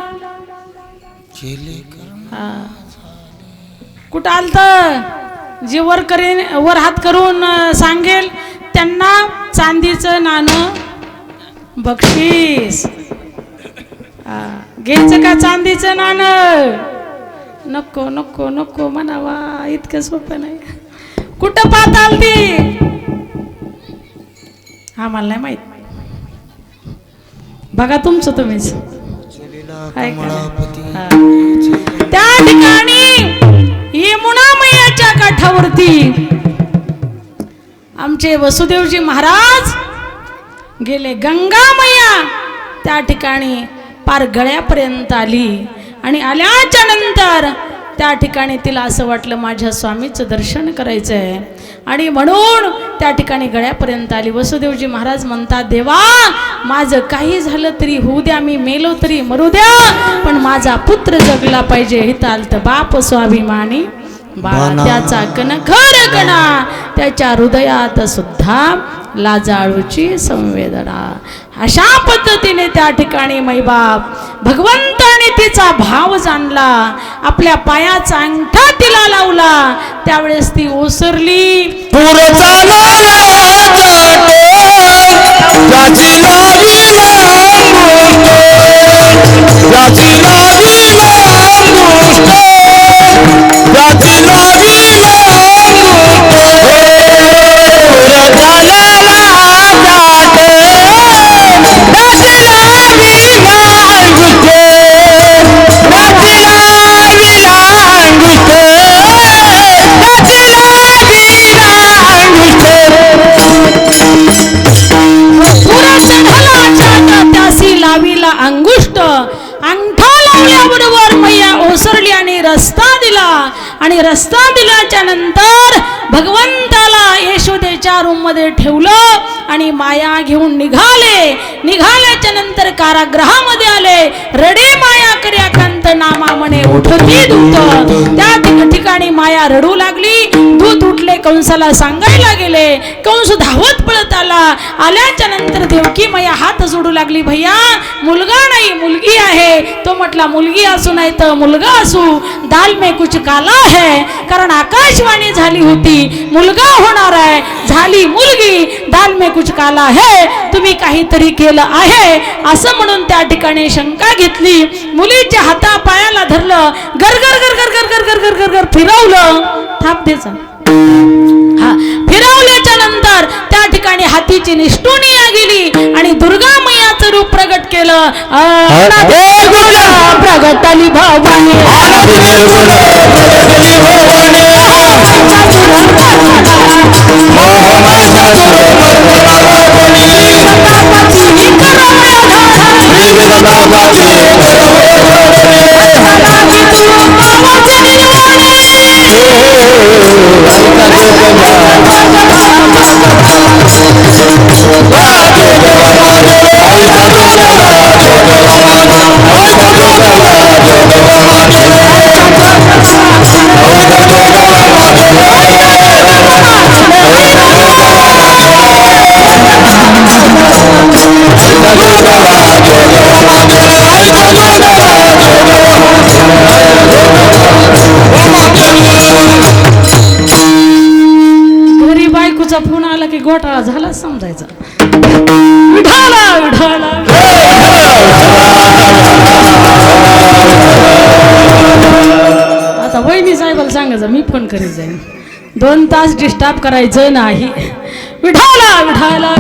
कुठं आलत? जे वर करेन, वर हात करून सांगेल त्यांना चांदीचं नाणं बक्षीस. घ्यायचं का चांदीचं नाणं? नको नको नको म्हणावा, इतकं सोपं नाही. कुठं पाहत आलती? आम्हाला नाही माहित. बघा तुमचं तुम्हीच. त्या ठिकाणी यमुना मैयाच्या काठावरती आमचे वसुदेवजी महाराज गेले. गंगा मैया त्या ठिकाणी पार गळ्यापर्यंत आली आणि आल्याच्या नंतर त्या ठिकाणी तिला असं वाटलं माझ्या स्वामीचं दर्शन करायचं आहे आणि म्हणून त्या ठिकाणी गळ्यापर्यंत आली. वसुदेवजी महाराज म्हणतात, देवा माझं काही झालं तरी होऊ द्या, मी मेलो तरी मरू द्या, पण माझा पुत्र जगला पाहिजे. इथं आलतं बाप स्वाभिमानी बाळा, त्याचा कणखर गणा, त्याच्या हृदयात सुद्धा लाजाळूची संवेदना. अशा पद्धतीने त्या ठिकाणी मैबाप भगवंताने तिचा भाव जाणला, आपल्या पायाचा अंगठा तिला लावला. त्यावेळेस ती ओसरली. नाविला अंगुष्ट अंगठा लावल्याबरोबर मैया ओसरली आणि रस्ता दिला आणि रस्ता दिल्याच्या नंतर भगवंताला यशोदेच्या रूम मध्ये ठेवलं आणि माया घेऊन निघाल्याच्या नंतर कारागृहामध्ये आले. रडे माया कर्याकांत नामा म्हणे उठती दूत. त्या ठिकाणी माया रडू लागली. दूत उठले, कंसाला सांगायला गेले. कंस धावत पळत आल्याच्या नंतर देवकी मैया हात जोडू लागली. भैया मुलगा नाही मुलगी आहे. तो म्हटला मुलगी असू नाही तर मुलगा असू, दाल में कुछ काला है. कारण आकाशवाणी झाली होती मुलगा होणार आहे, झाली मुलगी, दाल में कुछ काला है. तुम्ही काहीतरी केलं आहे असं म्हणून त्या ठिकाणी शंका घेतली. मुलीच्या हाता पायाला धरलं, गरगर गरगर गरगर गरगर गरगर फिरवलं. थाप द्यायचा हा. फिरवल्याच्या नंतर त्या ठिकाणी हातीची निष्ठुनिया गेली आणि दुर्गा मैयाचं रूप प्रगट केलं. प्रगटली भवानी घरी बायकोचा फोन आला की घोटाळा झाला समजायचा. विठाला विठाला आता वहिनी साहेबाला सांगायचं मी फोन करीत जाईन. 2 तास डिस्टर्ब करायचं नाही. विठाला विठाला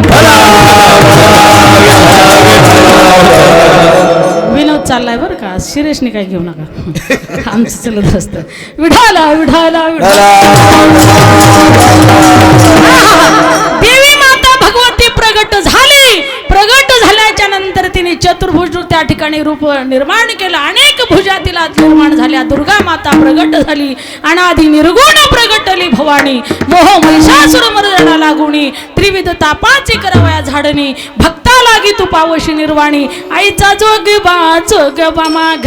विनोद चाललाय बरं का, सिरियसली काय घेऊ नका, आमचं चलत असतं. विठाला विठाला देवी माता भगवती प्रगट झाली. प्रगट झाल्याच्या नंतर तिने चतुर्भुज त्या ठिकाणी रूप निर्माण केलं. अनेक भुजा तिला निर्माण झाल्या. दुर्गा माता प्रगट झाली. अनादि निर्गुण प्रगटली भवानी. मोह महिषासुर मर्दना लागुणी. त्रिविध तापाची करवया झाडणी. भक्ता लागी तू पावशी निर्वाणी. आईचा जोगबा जोगबा माग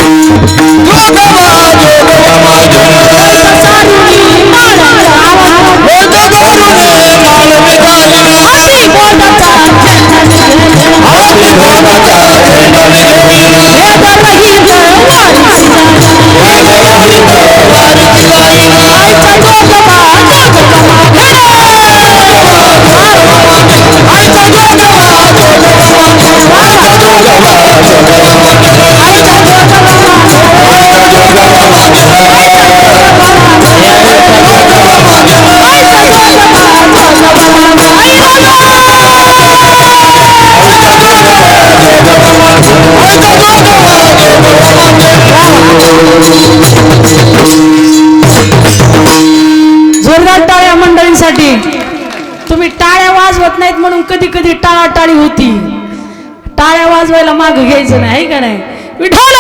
जोरदार टाळ्या मंडळींसाठी. तुम्ही टाळ्या वाजवत नाहीत म्हणून कधी कधी टाळाटाळी होती. टाळ्या वाजवायला माग घ्यायचं नाही का नाही. विठ्ठल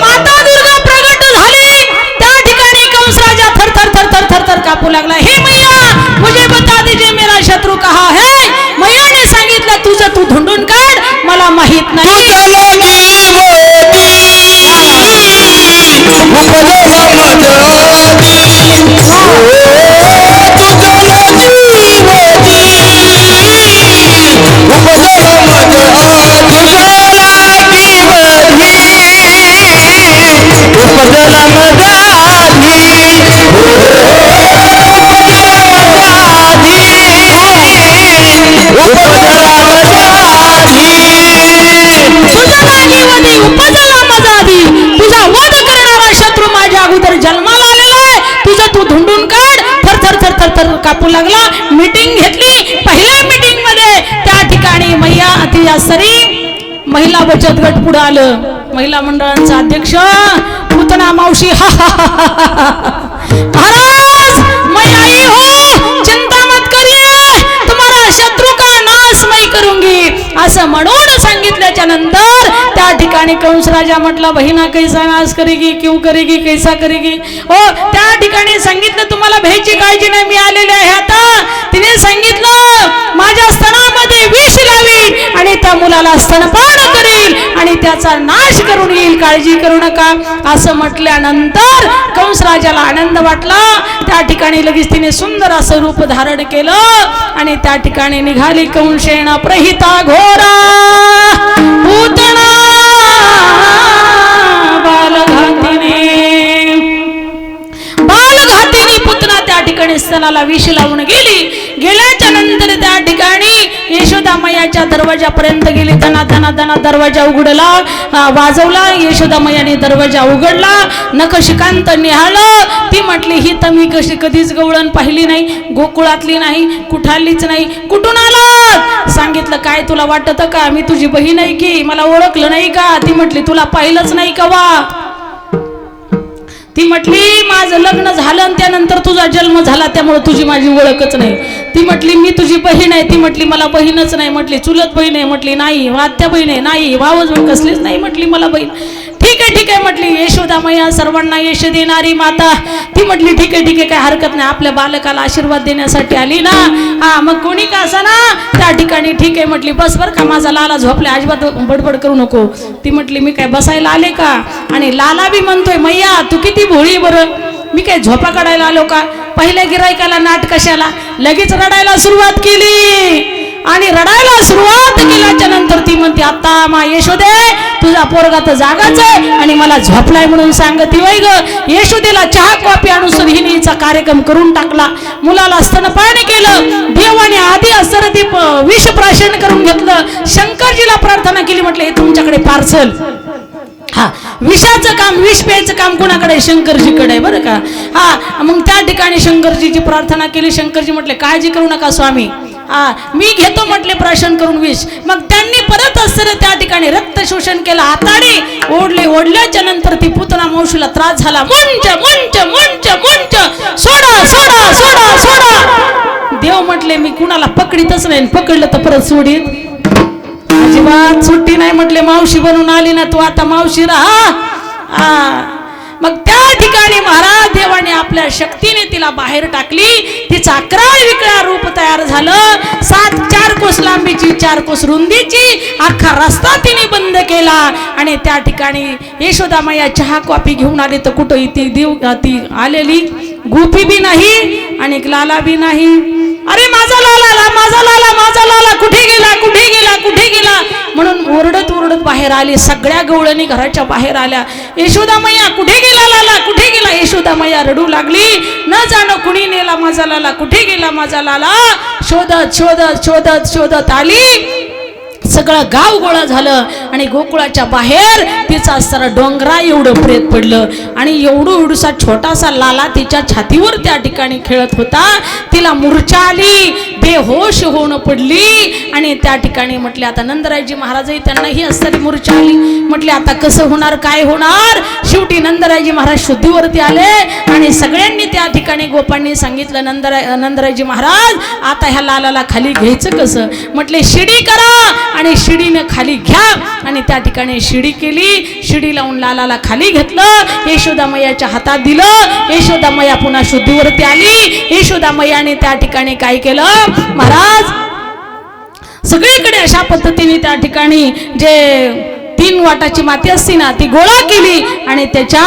माता दुर्गा प्रगट झाली. त्या ठिकाणी कंसराजा थर थर थर थर थर थर कापू लागला. हे मैया मुझे बता दीजिए मेरा शत्रु कहा है. मैयाने सांगितलं तुझं तू धुंडून काढ, मला माहित नाही. तुझा वध करणारा शत्रू माझ्या अगोदर जन्माला आलेला आहे. तुझं तू धुंडून काढ. थर थर थर थर थर कापू लागला. मीटिंग घेतली. पहिल्या मीटिंग मध्ये त्या ठिकाणी मैया अतियासरी महिला बचत गट पुढे आलं. महिला मंडळांचा अध्यक्ष पुतना मावशी महाराज मैं आई हूँ. असं म्हणून सांगितल्याच्या नंतर त्या ठिकाणी कंसराजा म्हटला बहिणा कैसा नाश करेगी क्यों करेगी कैसा करेगी हो त्या ठिकाणी सांगितलं तुम्हाला भ्यायची काळजी नाही मी आलेले आहे आता तिने सांगितलं माझ्या स्तनामध्ये विष लावीन आणि त्या मुलाला स्तनपान करील आणि त्याचा नाश करून येईल काळजी करू नका असं म्हटल्यानंतर कंसराजाला आनंद वाटला त्या ठिकाणी लगेच तिने सुंदर असं रूप धारण केलं आणि त्या ठिकाणी निघाली कंसेन प्रहिता घोरा पूतना बालघातिनी पुतना त्या ठिकाणी स्तनाला विष लावून गेल्याच्या नंतर त्या ठिकाणी यशोदा मैयाच्या दरवाजापर्यंत गेली धना धना धना दरवाजा उघडला वाजवला यशोदा मैयाने दरवाजा उघडला नखशिकांत निहाळलं ती म्हटली ही तर मी कधीच गवळण पाहिली नाही गोकुळातली नाही कुठालीच नाही कुठून आला सांगितलं काय तुला वाटतं का मी तुझी बहीण आहे की मला ओळखलं नाही का ती म्हटली तुला पाहिलंच नाही का वा ती म्हटली माझं लग्न झालं आणि त्यानंतर तुझा जन्म झाला त्यामुळे तुझी माझी ओळखच नाही ती म्हटली मी तुझी बहीण आहे ती म्हटली मला बहीणच नाही म्हटली चुलत बहीण आहे म्हटली नाही आत्या बहीण आहे नाही भावच कसलीच नाही म्हटली मला बहीण ठीक आहे म्हटली यशोदा मैया सर्वांना यश देणारी माता ती म्हटली ठीक आहे काय हरकत नाही आपल्या बालकाला आशीर्वाद देण्यासाठी आली ना हा मग कोणी का असा ना त्या ठिकाणी ठीक आहे म्हटली बस बर का माझा लाला झोपला अजिबात बडबड करू नको ती म्हटली मी काय बसायला आले का आणि लाला बी म्हणतोय मैया तू किती भोळी बरं मी काय झोपा काढायला आलो का पहिल्या गिरायकाला नाट कशाला लगेच रडायला सुरुवात केली आणि रडायला सुरुवात केल्याच्या नंतर ती म्हणते आता मा यशोदे तुझा पोरगा तर जागाच आहे आणि मला झोपलाय म्हणून सांगती वय ग यशोदेला चहा कॉफी आणून हिनीचा कार्यक्रम करून टाकला मुलाला स्तनपान केलं देवाने आधी असर ती विष प्राशन करून घेतलं शंकरजीला प्रार्थना केली म्हटलं हे तुमच्याकडे पार्सल हा विषाचं काम विष प्यायचं काम कोणाकडे शंकरजीकडे बरं का हा मग त्या ठिकाणी शंकरजीची प्रार्थना केली शंकरजी म्हटले काळजी करू नका स्वामी मी घेतो म्हटले प्राशन करून विष मग त्यांनी परत असं त्या ठिकाणी रक्त शोषण केलं हाताने ओढल्याच्या नंतर ती पुतना मावशीला त्रास झाला मुंच मुंच मुंच मुंच सोडा सोडा सोडा सोडा देव म्हटले मी कुणाला पकडीतच नाही पकडलं तर परत सोडीत अजिबात सुट्टी नाही म्हटले मावशी बनून आली ना तू आता मावशी राहा मग त्या ठिकाणी महाराज देवाने आपल्या शक्तीने तिला बाहेर टाकली तिचा 11 विकळा रूप तयार झालं 4 कोस लांबीची 4 कोस रुंदीची अख्खा रस्ता तिने बंद केला आणि त्या ठिकाणी यशोदा मैया चहा कॉफी घेऊन आली तर कुठं ती आलेली गुफी बी नाही आणि लाला बी नाही अरे माझा लाला कुठे गेला म्हणून ओरडत बाहेर आली सगळ्या गवळणी घराच्या बाहेर आल्या यशोदा मैया कुठे गेला लाला कुठे गेला यशोदा मैया रडू लागली न जाणं कुणी नेला माझा लाला कुठे गेला माझा लाला शोधत आली सगळं गाव गोळा झालं आणि गोकुळाच्या बाहेर तिचा सारा डोंगरा एवढं प्रेत पडलं आणि एवढूसा छोटासा लाला तिच्या छातीवर त्या ठिकाणी खेळत होता तिला मूर्छा आली बेहोश होऊन पडली आणि त्या ठिकाणी म्हटले आता नंदरायजी महाराजही त्यांनाही असणारी मूर्छा आली म्हटले आता कसं होणार काय होणार शेवटी नंदरायजी महाराज शुद्धीवरती आले आणि सगळ्यांनी त्या ठिकाणी गोपांनी सांगितलं नंदरायजी महाराज आता ह्या लालाला खाली घ्यायचं कसं म्हटले शिडी करा आणि शिडीने खाली घ्या आणि त्या ठिकाणी शिडी केली शिडी लावून लालाला खाली घेतलं यशोदा मैयाच्या हातात दिलं यशोदा मैया पुन्हा शुद्धीवरती आली यशोदा मैयाने त्या ठिकाणी काय केलं महाराज सगळीकडे अशा पद्धतीने त्या ठिकाणी जे 3 वाटाची माती असती ना ती गोळा केली आणि त्याच्या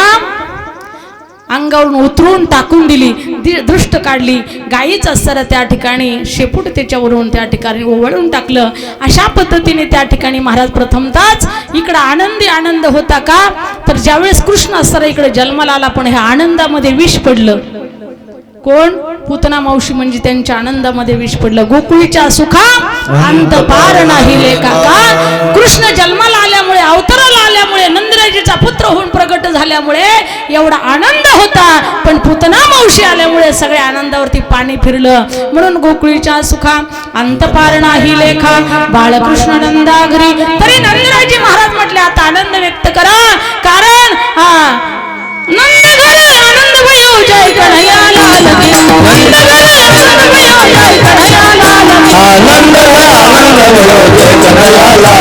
अंगावरून उतरून टाकून दिली दृष्ट काढली गायीच असताना त्या ठिकाणी शेपूट त्याच्यावरून त्या ठिकाणी ओवळून टाकलं अशा पद्धतीने त्या ठिकाणी महाराज प्रथमताच इकडे आनंद होता का तर ज्यावेळेस कृष्ण असताना इकडे जन्माला आला पण ह्या आनंदामध्ये विष पडलं कोण पुतना मावशी म्हणजे त्यांच्या आनंदामध्ये विष पडलं गोकुळीच्या सुखा अंत पार नाही लेखा का कृष्ण जन्माला आल्यामुळे अवताराला आल्यामुळे नंदराजीचा पुत्र होऊन प्रगट झाल्यामुळे एवढा आनंद होता पण पुतना मावशी आल्यामुळे सगळ्या आनंदावरती पाणी फिरलं म्हणून गोकुळीच्या सुखा अंत पार नाही लेखा बाळकृष्ण नंदाघरी तरी नंदराजी महाराज म्हटले आता आनंद व्यक्त करा कारण नंद घरी आनंद भयो जय कन्हैया लाल की नंद घरी आनंद भयो जय कन्हैया लाल की आनंद भयो जय कन्हैया लाल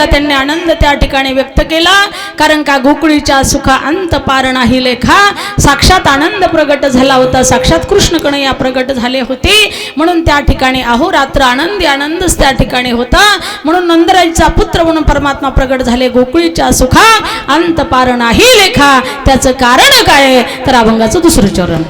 त्यांनी आनंद त्या ठिकाणी व्यक्त केला, कारण का गोकुळीच्या सुखा अंत पार नाही लेखा. साक्षात आनंद प्रगट झाला होता, साक्षात कृष्ण कन्हैया प्रगट झाले होते, म्हणून त्या ठिकाणी अहोरात्र आनंदी आनंदच त्या ठिकाणी होता. म्हणून नंदराईचा पुत्र म्हणून परमात्मा प्रगट झाले. गोकुळीच्या सुखा अंत पार नाही लेखा. त्याचं कारण काय तर अभंगाचं दुसरं चरण.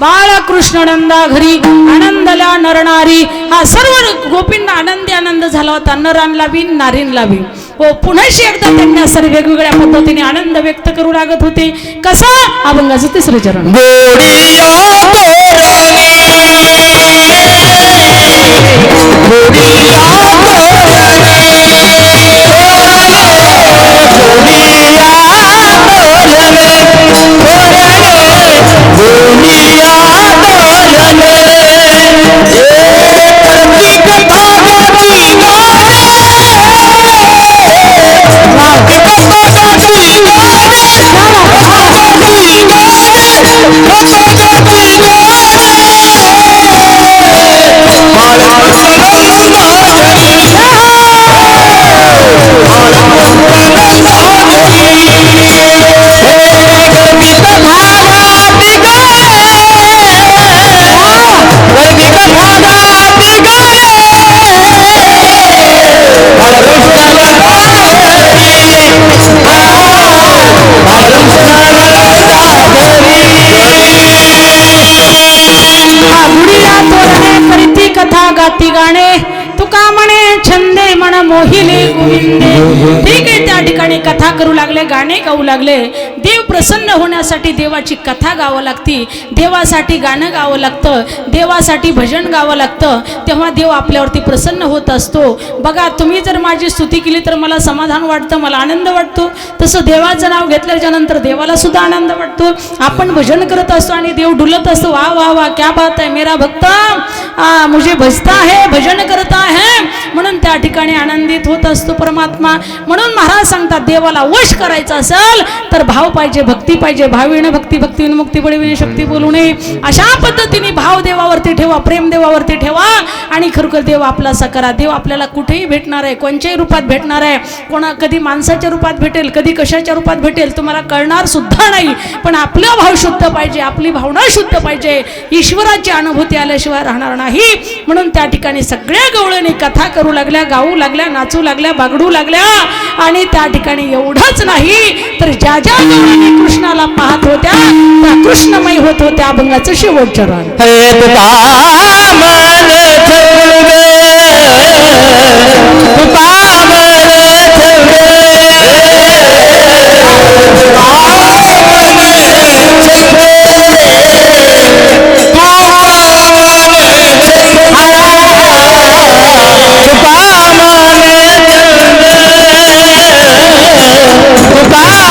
बाळकृष्ण नंदा घरी आनंदला नरनारी. हा सर्व गोपींना आनंदी आनंद झाला होता. नरांना बी नारींना बी. हो पुन्हाशी एकदा त्यांना सर्व वेगवेगळ्या पद्धतीने आनंद व्यक्त करू लागत होते. कसा अभंगाचं तिसरं चरण. गाणे तुका म्हणे छंदे मन मोहिले गोविंदे. ठीक आहे, त्या ठिकाणी कथा करू लागले, गाणे गाऊ लागले. देव प्रसन्न होण्यासाठी देवाची कथा गावं लागती, देवासाठी गाणं गावं लागतं, देवासाठी भजन गावं लागतं, तेव्हा देव आपल्यावरती प्रसन्न होत असतो. बघा, तुम्ही जर माझी स्तुती केली तर मला समाधान वाटतं, मला आनंद वाटतो. तसं देवाचं नाव घेतल्याच्या नंतर देवाला सुद्धा आनंद वाटतो. आपण भजन करत असतो आणि देव डुलत असतो. वाह वाह वाह, क्या बात है, मेरा भक्त मुझे भजता है, भजन करता है, म्हणून त्या ठिकाणी आनंदित होत असतो परमात्मा. म्हणून महाराज सांगतात, देवाला वश करायचं असेल तर भाव पाहिजे, भक्ती पाहिजे. भावीने भक्ती, भक्तीने मुक्ती, बळीने शक्ती बोलू नये. अशा पद्धतीने भाव देवावरती ठेवा, प्रेम देवावरती ठेवा आणि खरोखर देव आपला करा. देव आपल्याला कुठेही भेटणार आहे, कोणत्याही रूपात भेटणार आहे. कधी माणसाच्या रूपात भेटेल, कधी कशाच्या रूपात भेटेल तुम्हाला कळणार सुद्धा नाही. पण आपला भाव शुद्ध पाहिजे, आपली भावना शुद्ध पाहिजे. ईश्वराची अनुभूती आल्याशिवाय राहणार नाही. म्हणून त्या ठिकाणी सगळ्या गवळणी कथा करू लागल्या, गाऊ लागल्या, नाचू लागल्या, बागडू लागल्या. आणि त्या ठिकाणी एवढंच नाही तर ज्या ज्या गवळणी कृष्णाला पाहत होत्या त्या कृष्णमय होत होत्या. अभंगाचं शेवट चरण. Bye.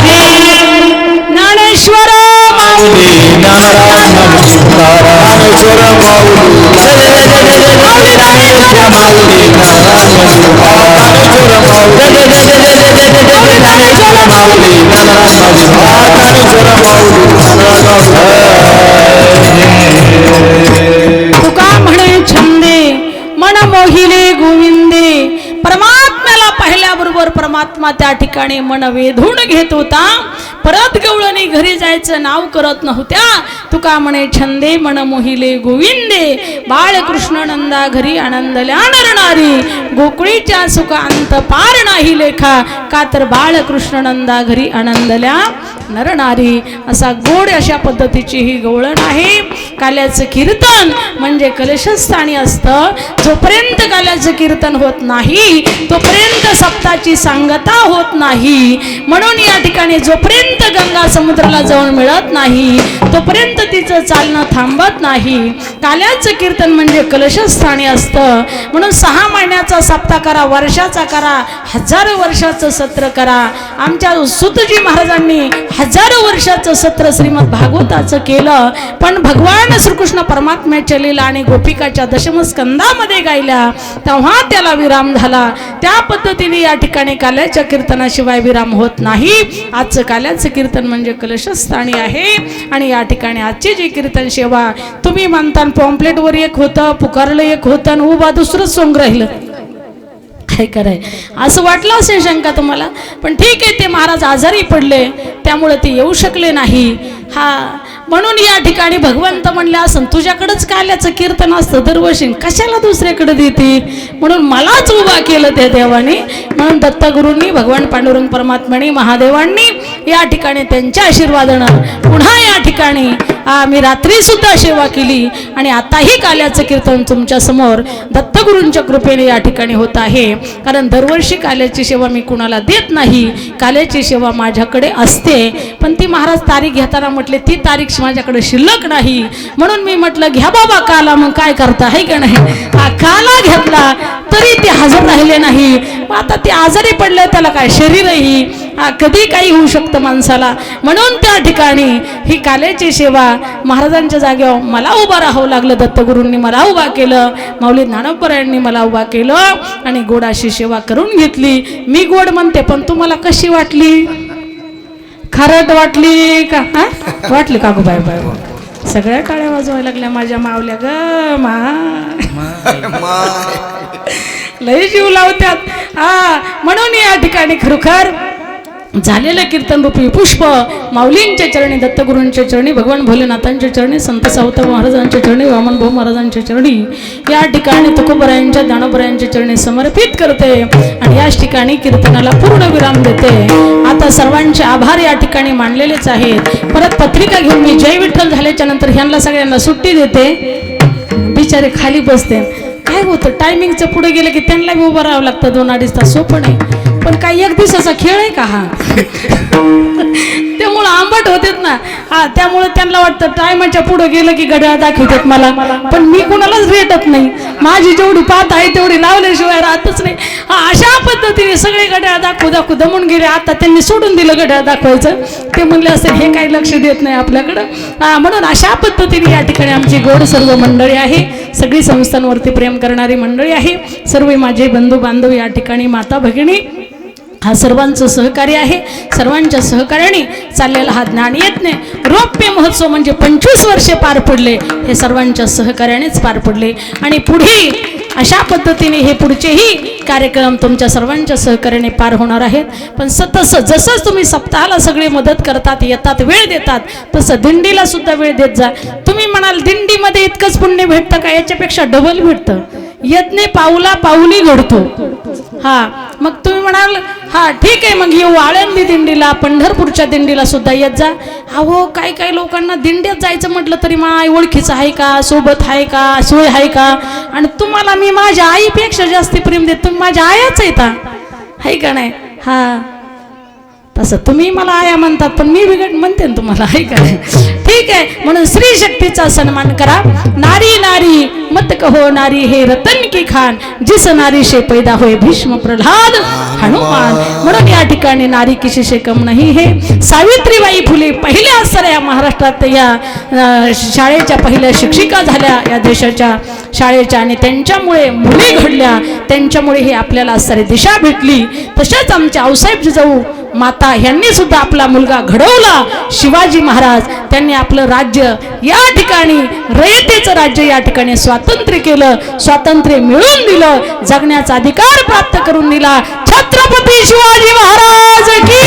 घरी ज्ञानेश्वर माऊली ज्ञानराम ज्ञानेश्वर माऊली ज्ञानेश्वर माऊली तुका म्हणे छंदे मन मोहिले गोविंदे. परमात्म्याला पाहिल्याबरोबर परमात्मा त्या ठिकाणी मन वेधून घेत होता. परत गवळणी घरी जायचं नाव करत नव्हत्या. तुका म्हणे छंदे मन मोहिले गोविंदे. बाळकृष्ण नंदा घरी आनंदल्या नरनारी. गोकुळीच्या सुखांत पार नाही लेखा. का तर बाळकृष्ण नंदा घरी आनंदल्या नरनारी. असा गोड अशा पद्धतीची ही गवळण आहे. काल्याचं कीर्तन म्हणजे कलशस्थानी असतं. जोपर्यंत काल्याचं कीर्तन होत नाही तोपर्यंत सप्ताची सांगता होत नाही. म्हणून या ठिकाणी जोपर्यंत गंगा समुद्राला जाऊन मिळत नाही तोपर्यंत तिचं चालणं थांबत नाही. काल्याचं कीर्तन म्हणजे कलशस्थानी असतं. म्हणून 6 महिन्याचा सप्ताह करा, वर्षाचा करा, हजारो वर्षाचं सत्र करा. आमच्या सुतजी महाराजांनी हजारो वर्षाचं सत्र श्रीमद भागवताचं केलं. पण भगवान श्रीकृष्ण परमात्म्याच्या लीला आणि गोपिकाच्या दशमस्कंदामध्ये गायल्या तेव्हा त्याला विराम झाला. त्या पद्धतीने या ठिकाणी काल्याच्या कीर्तनाशिवाय विराम होत नाही. आजचं काल्याचं कीर्तन म्हणजे कलशस्थानी आहे. आणि या ठिकाणी आजची जी कीर्तन सेवा तुम्ही म्हणता पॉम्पलेटवर एक होतं, पुकारलं एक होतं आणि उभा दुसरंच सोंग राहिलं. काय कराय असं वाटलं असेल शंका तुम्हाला. पण ठीक आहे, ते महाराज आजारी पडले त्यामुळे ते येऊ शकले नाही. म्हणून या ठिकाणी भगवंत म्हणले असं तुझ्याकडेच काल्याचं कीर्तन असतं दरवर्षी, कशाला दुसऱ्याकडे देते. म्हणून मलाच उभा केलं त्या देवाने. म्हणून दत्तगुरूंनी, भगवान पांडुरंग परमात्म्याने, महादेवांनी या ठिकाणी त्यांच्या आशीर्वादानं पुन्हा या ठिकाणी मी रात्री सुद्धा सेवा केली. आणि आताही काल्याचं कीर्तन तुमच्या समोर दत्तगुरूंच्या कृपेने या ठिकाणी होत आहे. कारण दरवर्षी काल्याची सेवा मी कुणाला देत नाही. काल्याची सेवा माझ्याकडे असते. पण ती महाराज तारीख घेताना म्हटले ती तारीख माझ्याकडे शिल्लक नाही. म्हणून मी म्हटलं घ्या बाबा काला, मग काय करता आहे का नाही. काला घेतला तरी ते हजर राहिले नाही. आता ते आजारी पडले, त्याला काय शरीरही कधी काही होऊ शकतं माणसाला. म्हणून त्या ठिकाणी ही काल्याची सेवा महाराजांच्या जागेवर मला उभं राहावं लागलं. दत्तगुरूंनी मला उभा केलं, माऊली ज्ञानोबरायांनी मला उभा केलं आणि गोडाशी सेवा करून घेतली. मी गोड म्हणते, पण तुम्हाला कशी वाटली? खारट वाटली का? वाटली का गो बाय बाय? सगळ्या टाळ्या वाजवायला लागल्या माझ्या मावल्या ग. लय जीव लावत्यात. म्हणून या ठिकाणी खरोखर झालेलं कीर्तन रूपी पुष्प माऊलींच्या चरणी, दत्तगुरूंच्या चरणी, भगवान भोलेनाथांच्या चरणी, संत सावता महाराजांच्या चरणी, वामन भाऊ महाराजांच्या चरणी या ठिकाणी तुकोबरायांच्या, ज्ञानोबरायांच्या चरणी समर्पित करते. आणि याच ठिकाणी कीर्तनाला पूर्ण विराम देते. आता सर्वांचे आभार या ठिकाणी मानलेलेच आहेत. परत पत्रिका घेऊन मी जय विठ्ठल झाल्याच्या नंतर ह्यांना सगळ्यांना सुट्टी देते. बिचारे खाली बसते. काय होतं, टायमिंगचं पुढे गेलं की त्यांना बी उभं राहावं लागतं 2-2.5 तास. सोपं नाही. पण काही एक दिवसाचा खेळ आहे का हा? त्यामुळं आंबट होतेत ना. त्यामुळे त्यांना वाटतं टायमाच्या पुढे गेलं की घड्याळ दाखवतात मला. पण मी कुणालाच भेटत नाही. माझी जेवढी पात आहे तेवढी लावल्याशिवाय राहतच नाही. अशा पद्धतीने सगळे घड्याळ दाखवू दमून गेले. आता त्यांनी सोडून दिलं घड्याळ दाखवायचं. ते म्हणले असेल हे काही लक्ष देत नाही आपल्याकडं. म्हणून अशा पद्धतीने या ठिकाणी आमची गोड सर्व मंडळी आहे. सगळी संस्थांवरती प्रेम करणारी मंडळी आहे. सर्व माझे बंधू बांधव या ठिकाणी, माता भगिनी, हा सर्वांचं सहकार्य आहे. सर्वांच्या सहकार्याने चाललेला हा ज्ञानयज्ञ रौप्य महोत्सव म्हणजे 25 वर्षे पार पडले. हे सर्वांच्या सहकार्यानेच पार पडले. आणि पुढे अशा पद्धतीने हे पुढचेही कार्यक्रम तुमच्या सर्वांच्या सहकार्याने पार होणार आहेत. पण जसं तुम्ही सप्ताहाला सगळे मदत करतात, येतात, वेळ देतात, तसं दिंडीला सुद्धा वेळ देत जा. तुम्ही म्हणाल दिंडीमध्ये इतकंच पुण्य भेटतं का? याच्यापेक्षा डबल भेटतं. यज्ञ पाऊला पाऊली घडतो. मग तुम्ही म्हणाल ठीक आहे, मग येऊ आळंदी दिंडीला, पंढरपूरच्या दिंडीला सुद्धा येत जा. अहो काही लोकांना दिंड्यात जायचं म्हटलं तरी माय ओळखीचं आहे का, सोबत आहे का, सोय आहे का. आणि तुम्हाला मी माझ्या आईपेक्षा जास्ती प्रेम देत. तुम्ही माझ्या आयाच येता आहे का नाही. तसं तुम्ही मला आया म्हणतात पण मी म्हणते ना तुम्हाला, आहे का? ठीक आहे. म्हणून स्त्री शक्तीचा सन्मान करा. नारी नारी मत कहो नारी हे रतन की खान, जिस नारी से पैदा होए भीष्म प्रल्हाद हनुमान. म्हणून या ठिकाणी नारी किसी से कम नाही. हे सावित्रीबाई फुले पहिल्या असर या महाराष्ट्रात या शाळेच्या पहिल्या शिक्षिका झाल्या या देशाच्या शाळेच्या, आणि त्यांच्यामुळे मुली घडल्या, त्यांच्यामुळे हे आपल्याला सारी दिशा भेटली. तशाच आमच्या आऊसाहेब जिजाऊ माता यांनी सुद्धा आपला मुलगा घडवला शिवाजी महाराज. त्यांनी आपलं राज्य या ठिकाणी रयतेचं राज्य या ठिकाणी स्वातंत्र्य केलं, स्वातंत्र्य मिळवून दिलं, जगण्याचा अधिकार प्राप्त करून दिला. छत्रपती शिवाजी महाराज की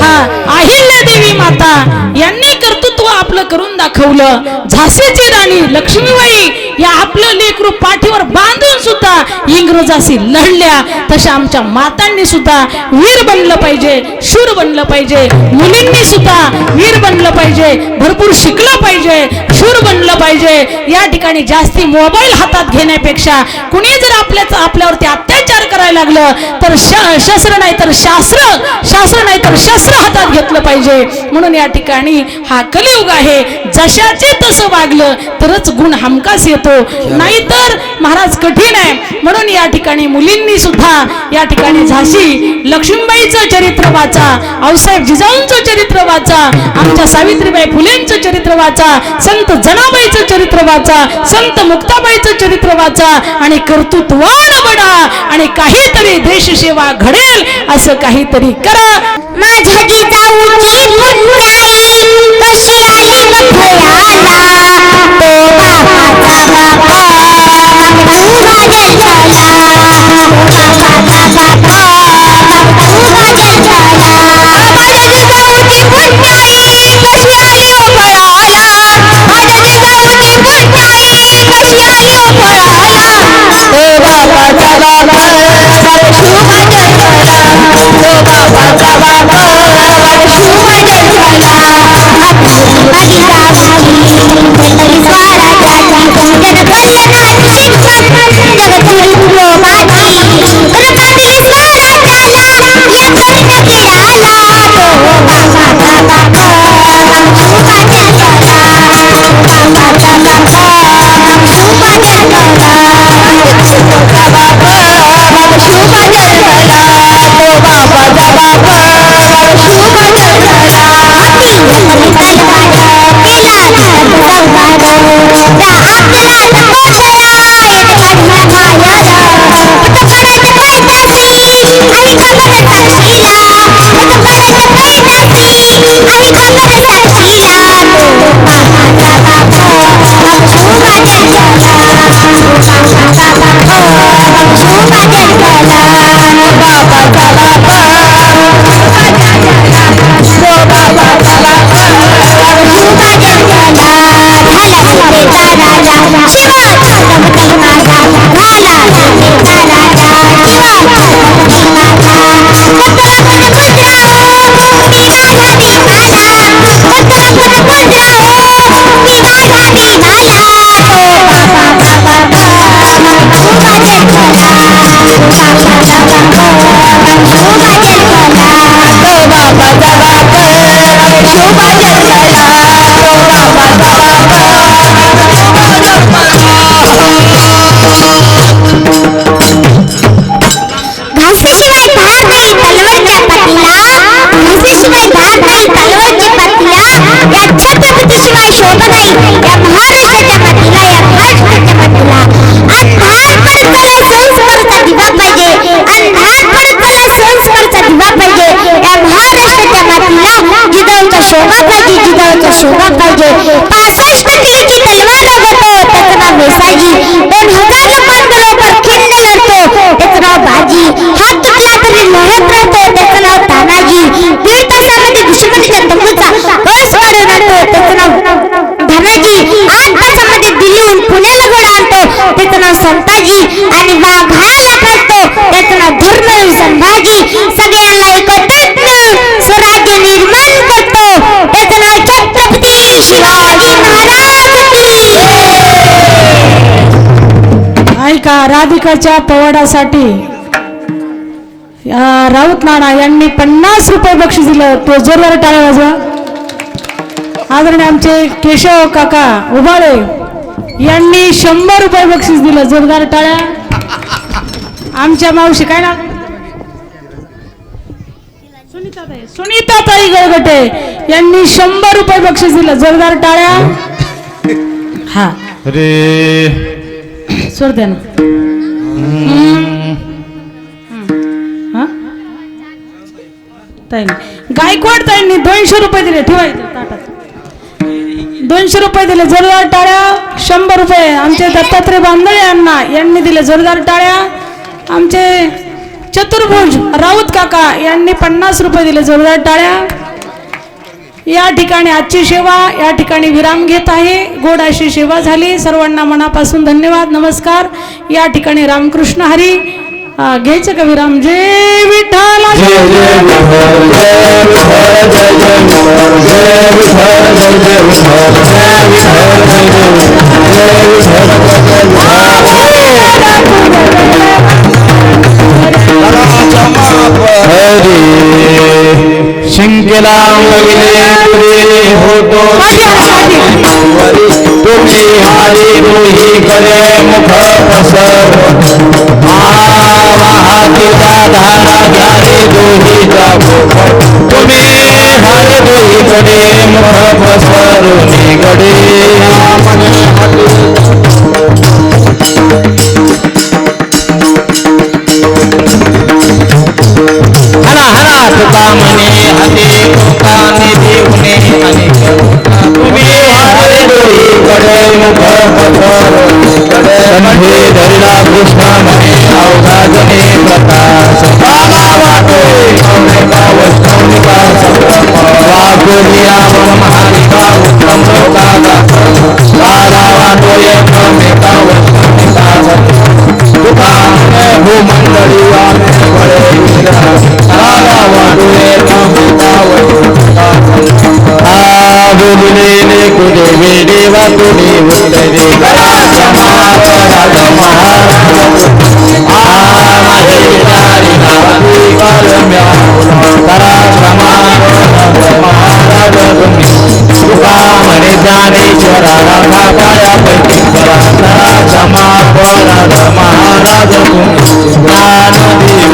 हा अहिल्यादेवी माता यांनी कर्तृत्व आपलं करून दाखवलं. झाशीची राणी लक्ष्मीबाई या आपलं लेकरू पाठीवर बांधून सुद्धा इंग्रजाशी लढल्या. तशा आमच्या मातांनी सुद्धा वीर बनलं पाहिजे, शूर बनलं पाहिजे. मुलींनी सुद्धा वीर बनलं पाहिजे, भरपूर शिकलं पाहिजे, शूर बनलं पाहिजे. या ठिकाणी जास्ती मोबाईल हातात घेण्यापेक्षा कुणी जर आपल्यावरती अत्याचार करायला लागलं तर शस्त्र नाही तर शास्त्र नाही तर शस्त्र हातात घेतलं पाहिजे. म्हणून या ठिकाणी हा कलियुग आहे. जशाचे तसं वागलं तरच गुण हमखास येतो, नाहीतर महाराज कठीण आहे. म्हणून या ठिकाणी मुलींनी सुद्धा या ठिकाणी झाशी लक्ष्मीबाईचं चरित्र वाचा, आऊसाहेब जिजाऊंचं चरित्र वाचा, आमच्या सावित्रीबाई फुलेंचं चरित्र वाचा, संत जनाबाईचं चरित्र वाचा, संत मुक्ताबाईचं चरित्र वाचा आणि कर्तृत्वान बना आणि काहीतरी देशसेवा घडेल असं काहीतरी करा. माझ्या जिजाऊची पुण्याई कशी आली बघायला, तो बाबाचा बाबा तू माझ्या झाला, बाबाचा बाबा तू माझ्या झाला. माझ्या जिजाऊची पुण्याई कशी आली बघायला, माझ्या जिजाऊची पुण्याई कशी आली बघायला, तो बाबाचा बाबा तू माझ्या झाला, तो बाबाचा बाबा तू माझ्या झाला. माझी जाऊची तरी स्वराज्याची जनकल्याणाची शिक्षण जगतील लोकांची, तर बांधली स्वराज्याला या करीन किडाला, तो बाबाचा बाबा तू माझ्या झाला, बाबाचा बाबा तू माझ्या झाला, शिक्षणाचा बाबा तू माझ्या झाला, तो बाबाचा बाबा तू माझ्या झाला. शोभा पाहिजे. 65 किलोची तलवार बघतो त्याचं नाव वेसाजी, 2000 बांधलो पर खिंड लढतो त्याचं नाव बाजी, हात तुटला तरी लढत राहतो त्याचं नाव तानाजी, 1.5 तासामध्ये दुश्मनाच्या तंबूचा कळस वाढून आणतो त्याचं नाव धनाजी, 8 तासामध्ये दिल्लीहून पुण्याला घोडा आणतो त्याचं नाव संताजी, आणि वाघाला काढतो त्याचं नाव धर्मवीर संभाजी. सगळ्यांना एकत्रित मिळून स्वराज्य निर्माण करतो त्याचं नाव छत्रपती शिवाजी महाराज की. ऐका, राधिकाच्या पवाडासाठी राऊत नाना यांनी 50 रुपये बक्षीस दिलं. तो जोरदार टाळ्या वाजवा. आदरणीय आमचे केशव काका उभाळे यांनी 100 रुपये बक्षीस दिलं. जोरदार टाळ्या. आमच्या मावशी काय ना सुनीताताई गळगटे यांनी 100 रुपये बक्षीस दिलं. जोरदार टाळ्या. हा रे सोड द्या ना. गायकवाड ताईंनी 200 रुपये दिले. ठेवायचं ताटात. 200 रुपये दिले. जोरदार टाळ्या. 100 रुपये आमचे दत्तात्रय बांदळे यांनी दिले. जोरदार टाळ्या. आमचे चतुर्भुज राऊत काका यांनी 50 रुपये दिले. जोरदार टाळ्या. या ठिकाणी आजची सेवा या ठिकाणी विराम घेत आहे. गोड अशी सेवा झाली. सर्वांना मनापासून धन्यवाद. नमस्कार. या ठिकाणी रामकृष्ण हरी. घ्यायचं का विराम. जय विठ्ठल. शिंकेला होतो तुम्ही हरी दोही कडे मुख पसर दोही तुम्ही हरी दोही कडे मुख पसर गडे हरा हरा तुका मने हते तुका निधी उने अनेक तुम्ही हरे दोही कडे मुख पसर कंठे धरला कृष्ण मने अवघा जने प्रकाश बाबा वाटो कौनिका वैष्णविका वागोलिया महानिका उत्तम लोकागा बाबा वाटो कौनिका वैष्णविका तुका हो मंडळी आमे बळे बाबा वाटो कौनिका वैष्णविका बोलिले कुडे देवा तुनी उत्तरे कला समाज राज महाराज माझे विचारी नावी कलम्या करा समाज महाराज तुम्ही तुका म्हणे ज्ञानेश्वरा राधा पाया पैकी करा समाज महाराज तुम्ही ज्ञान देव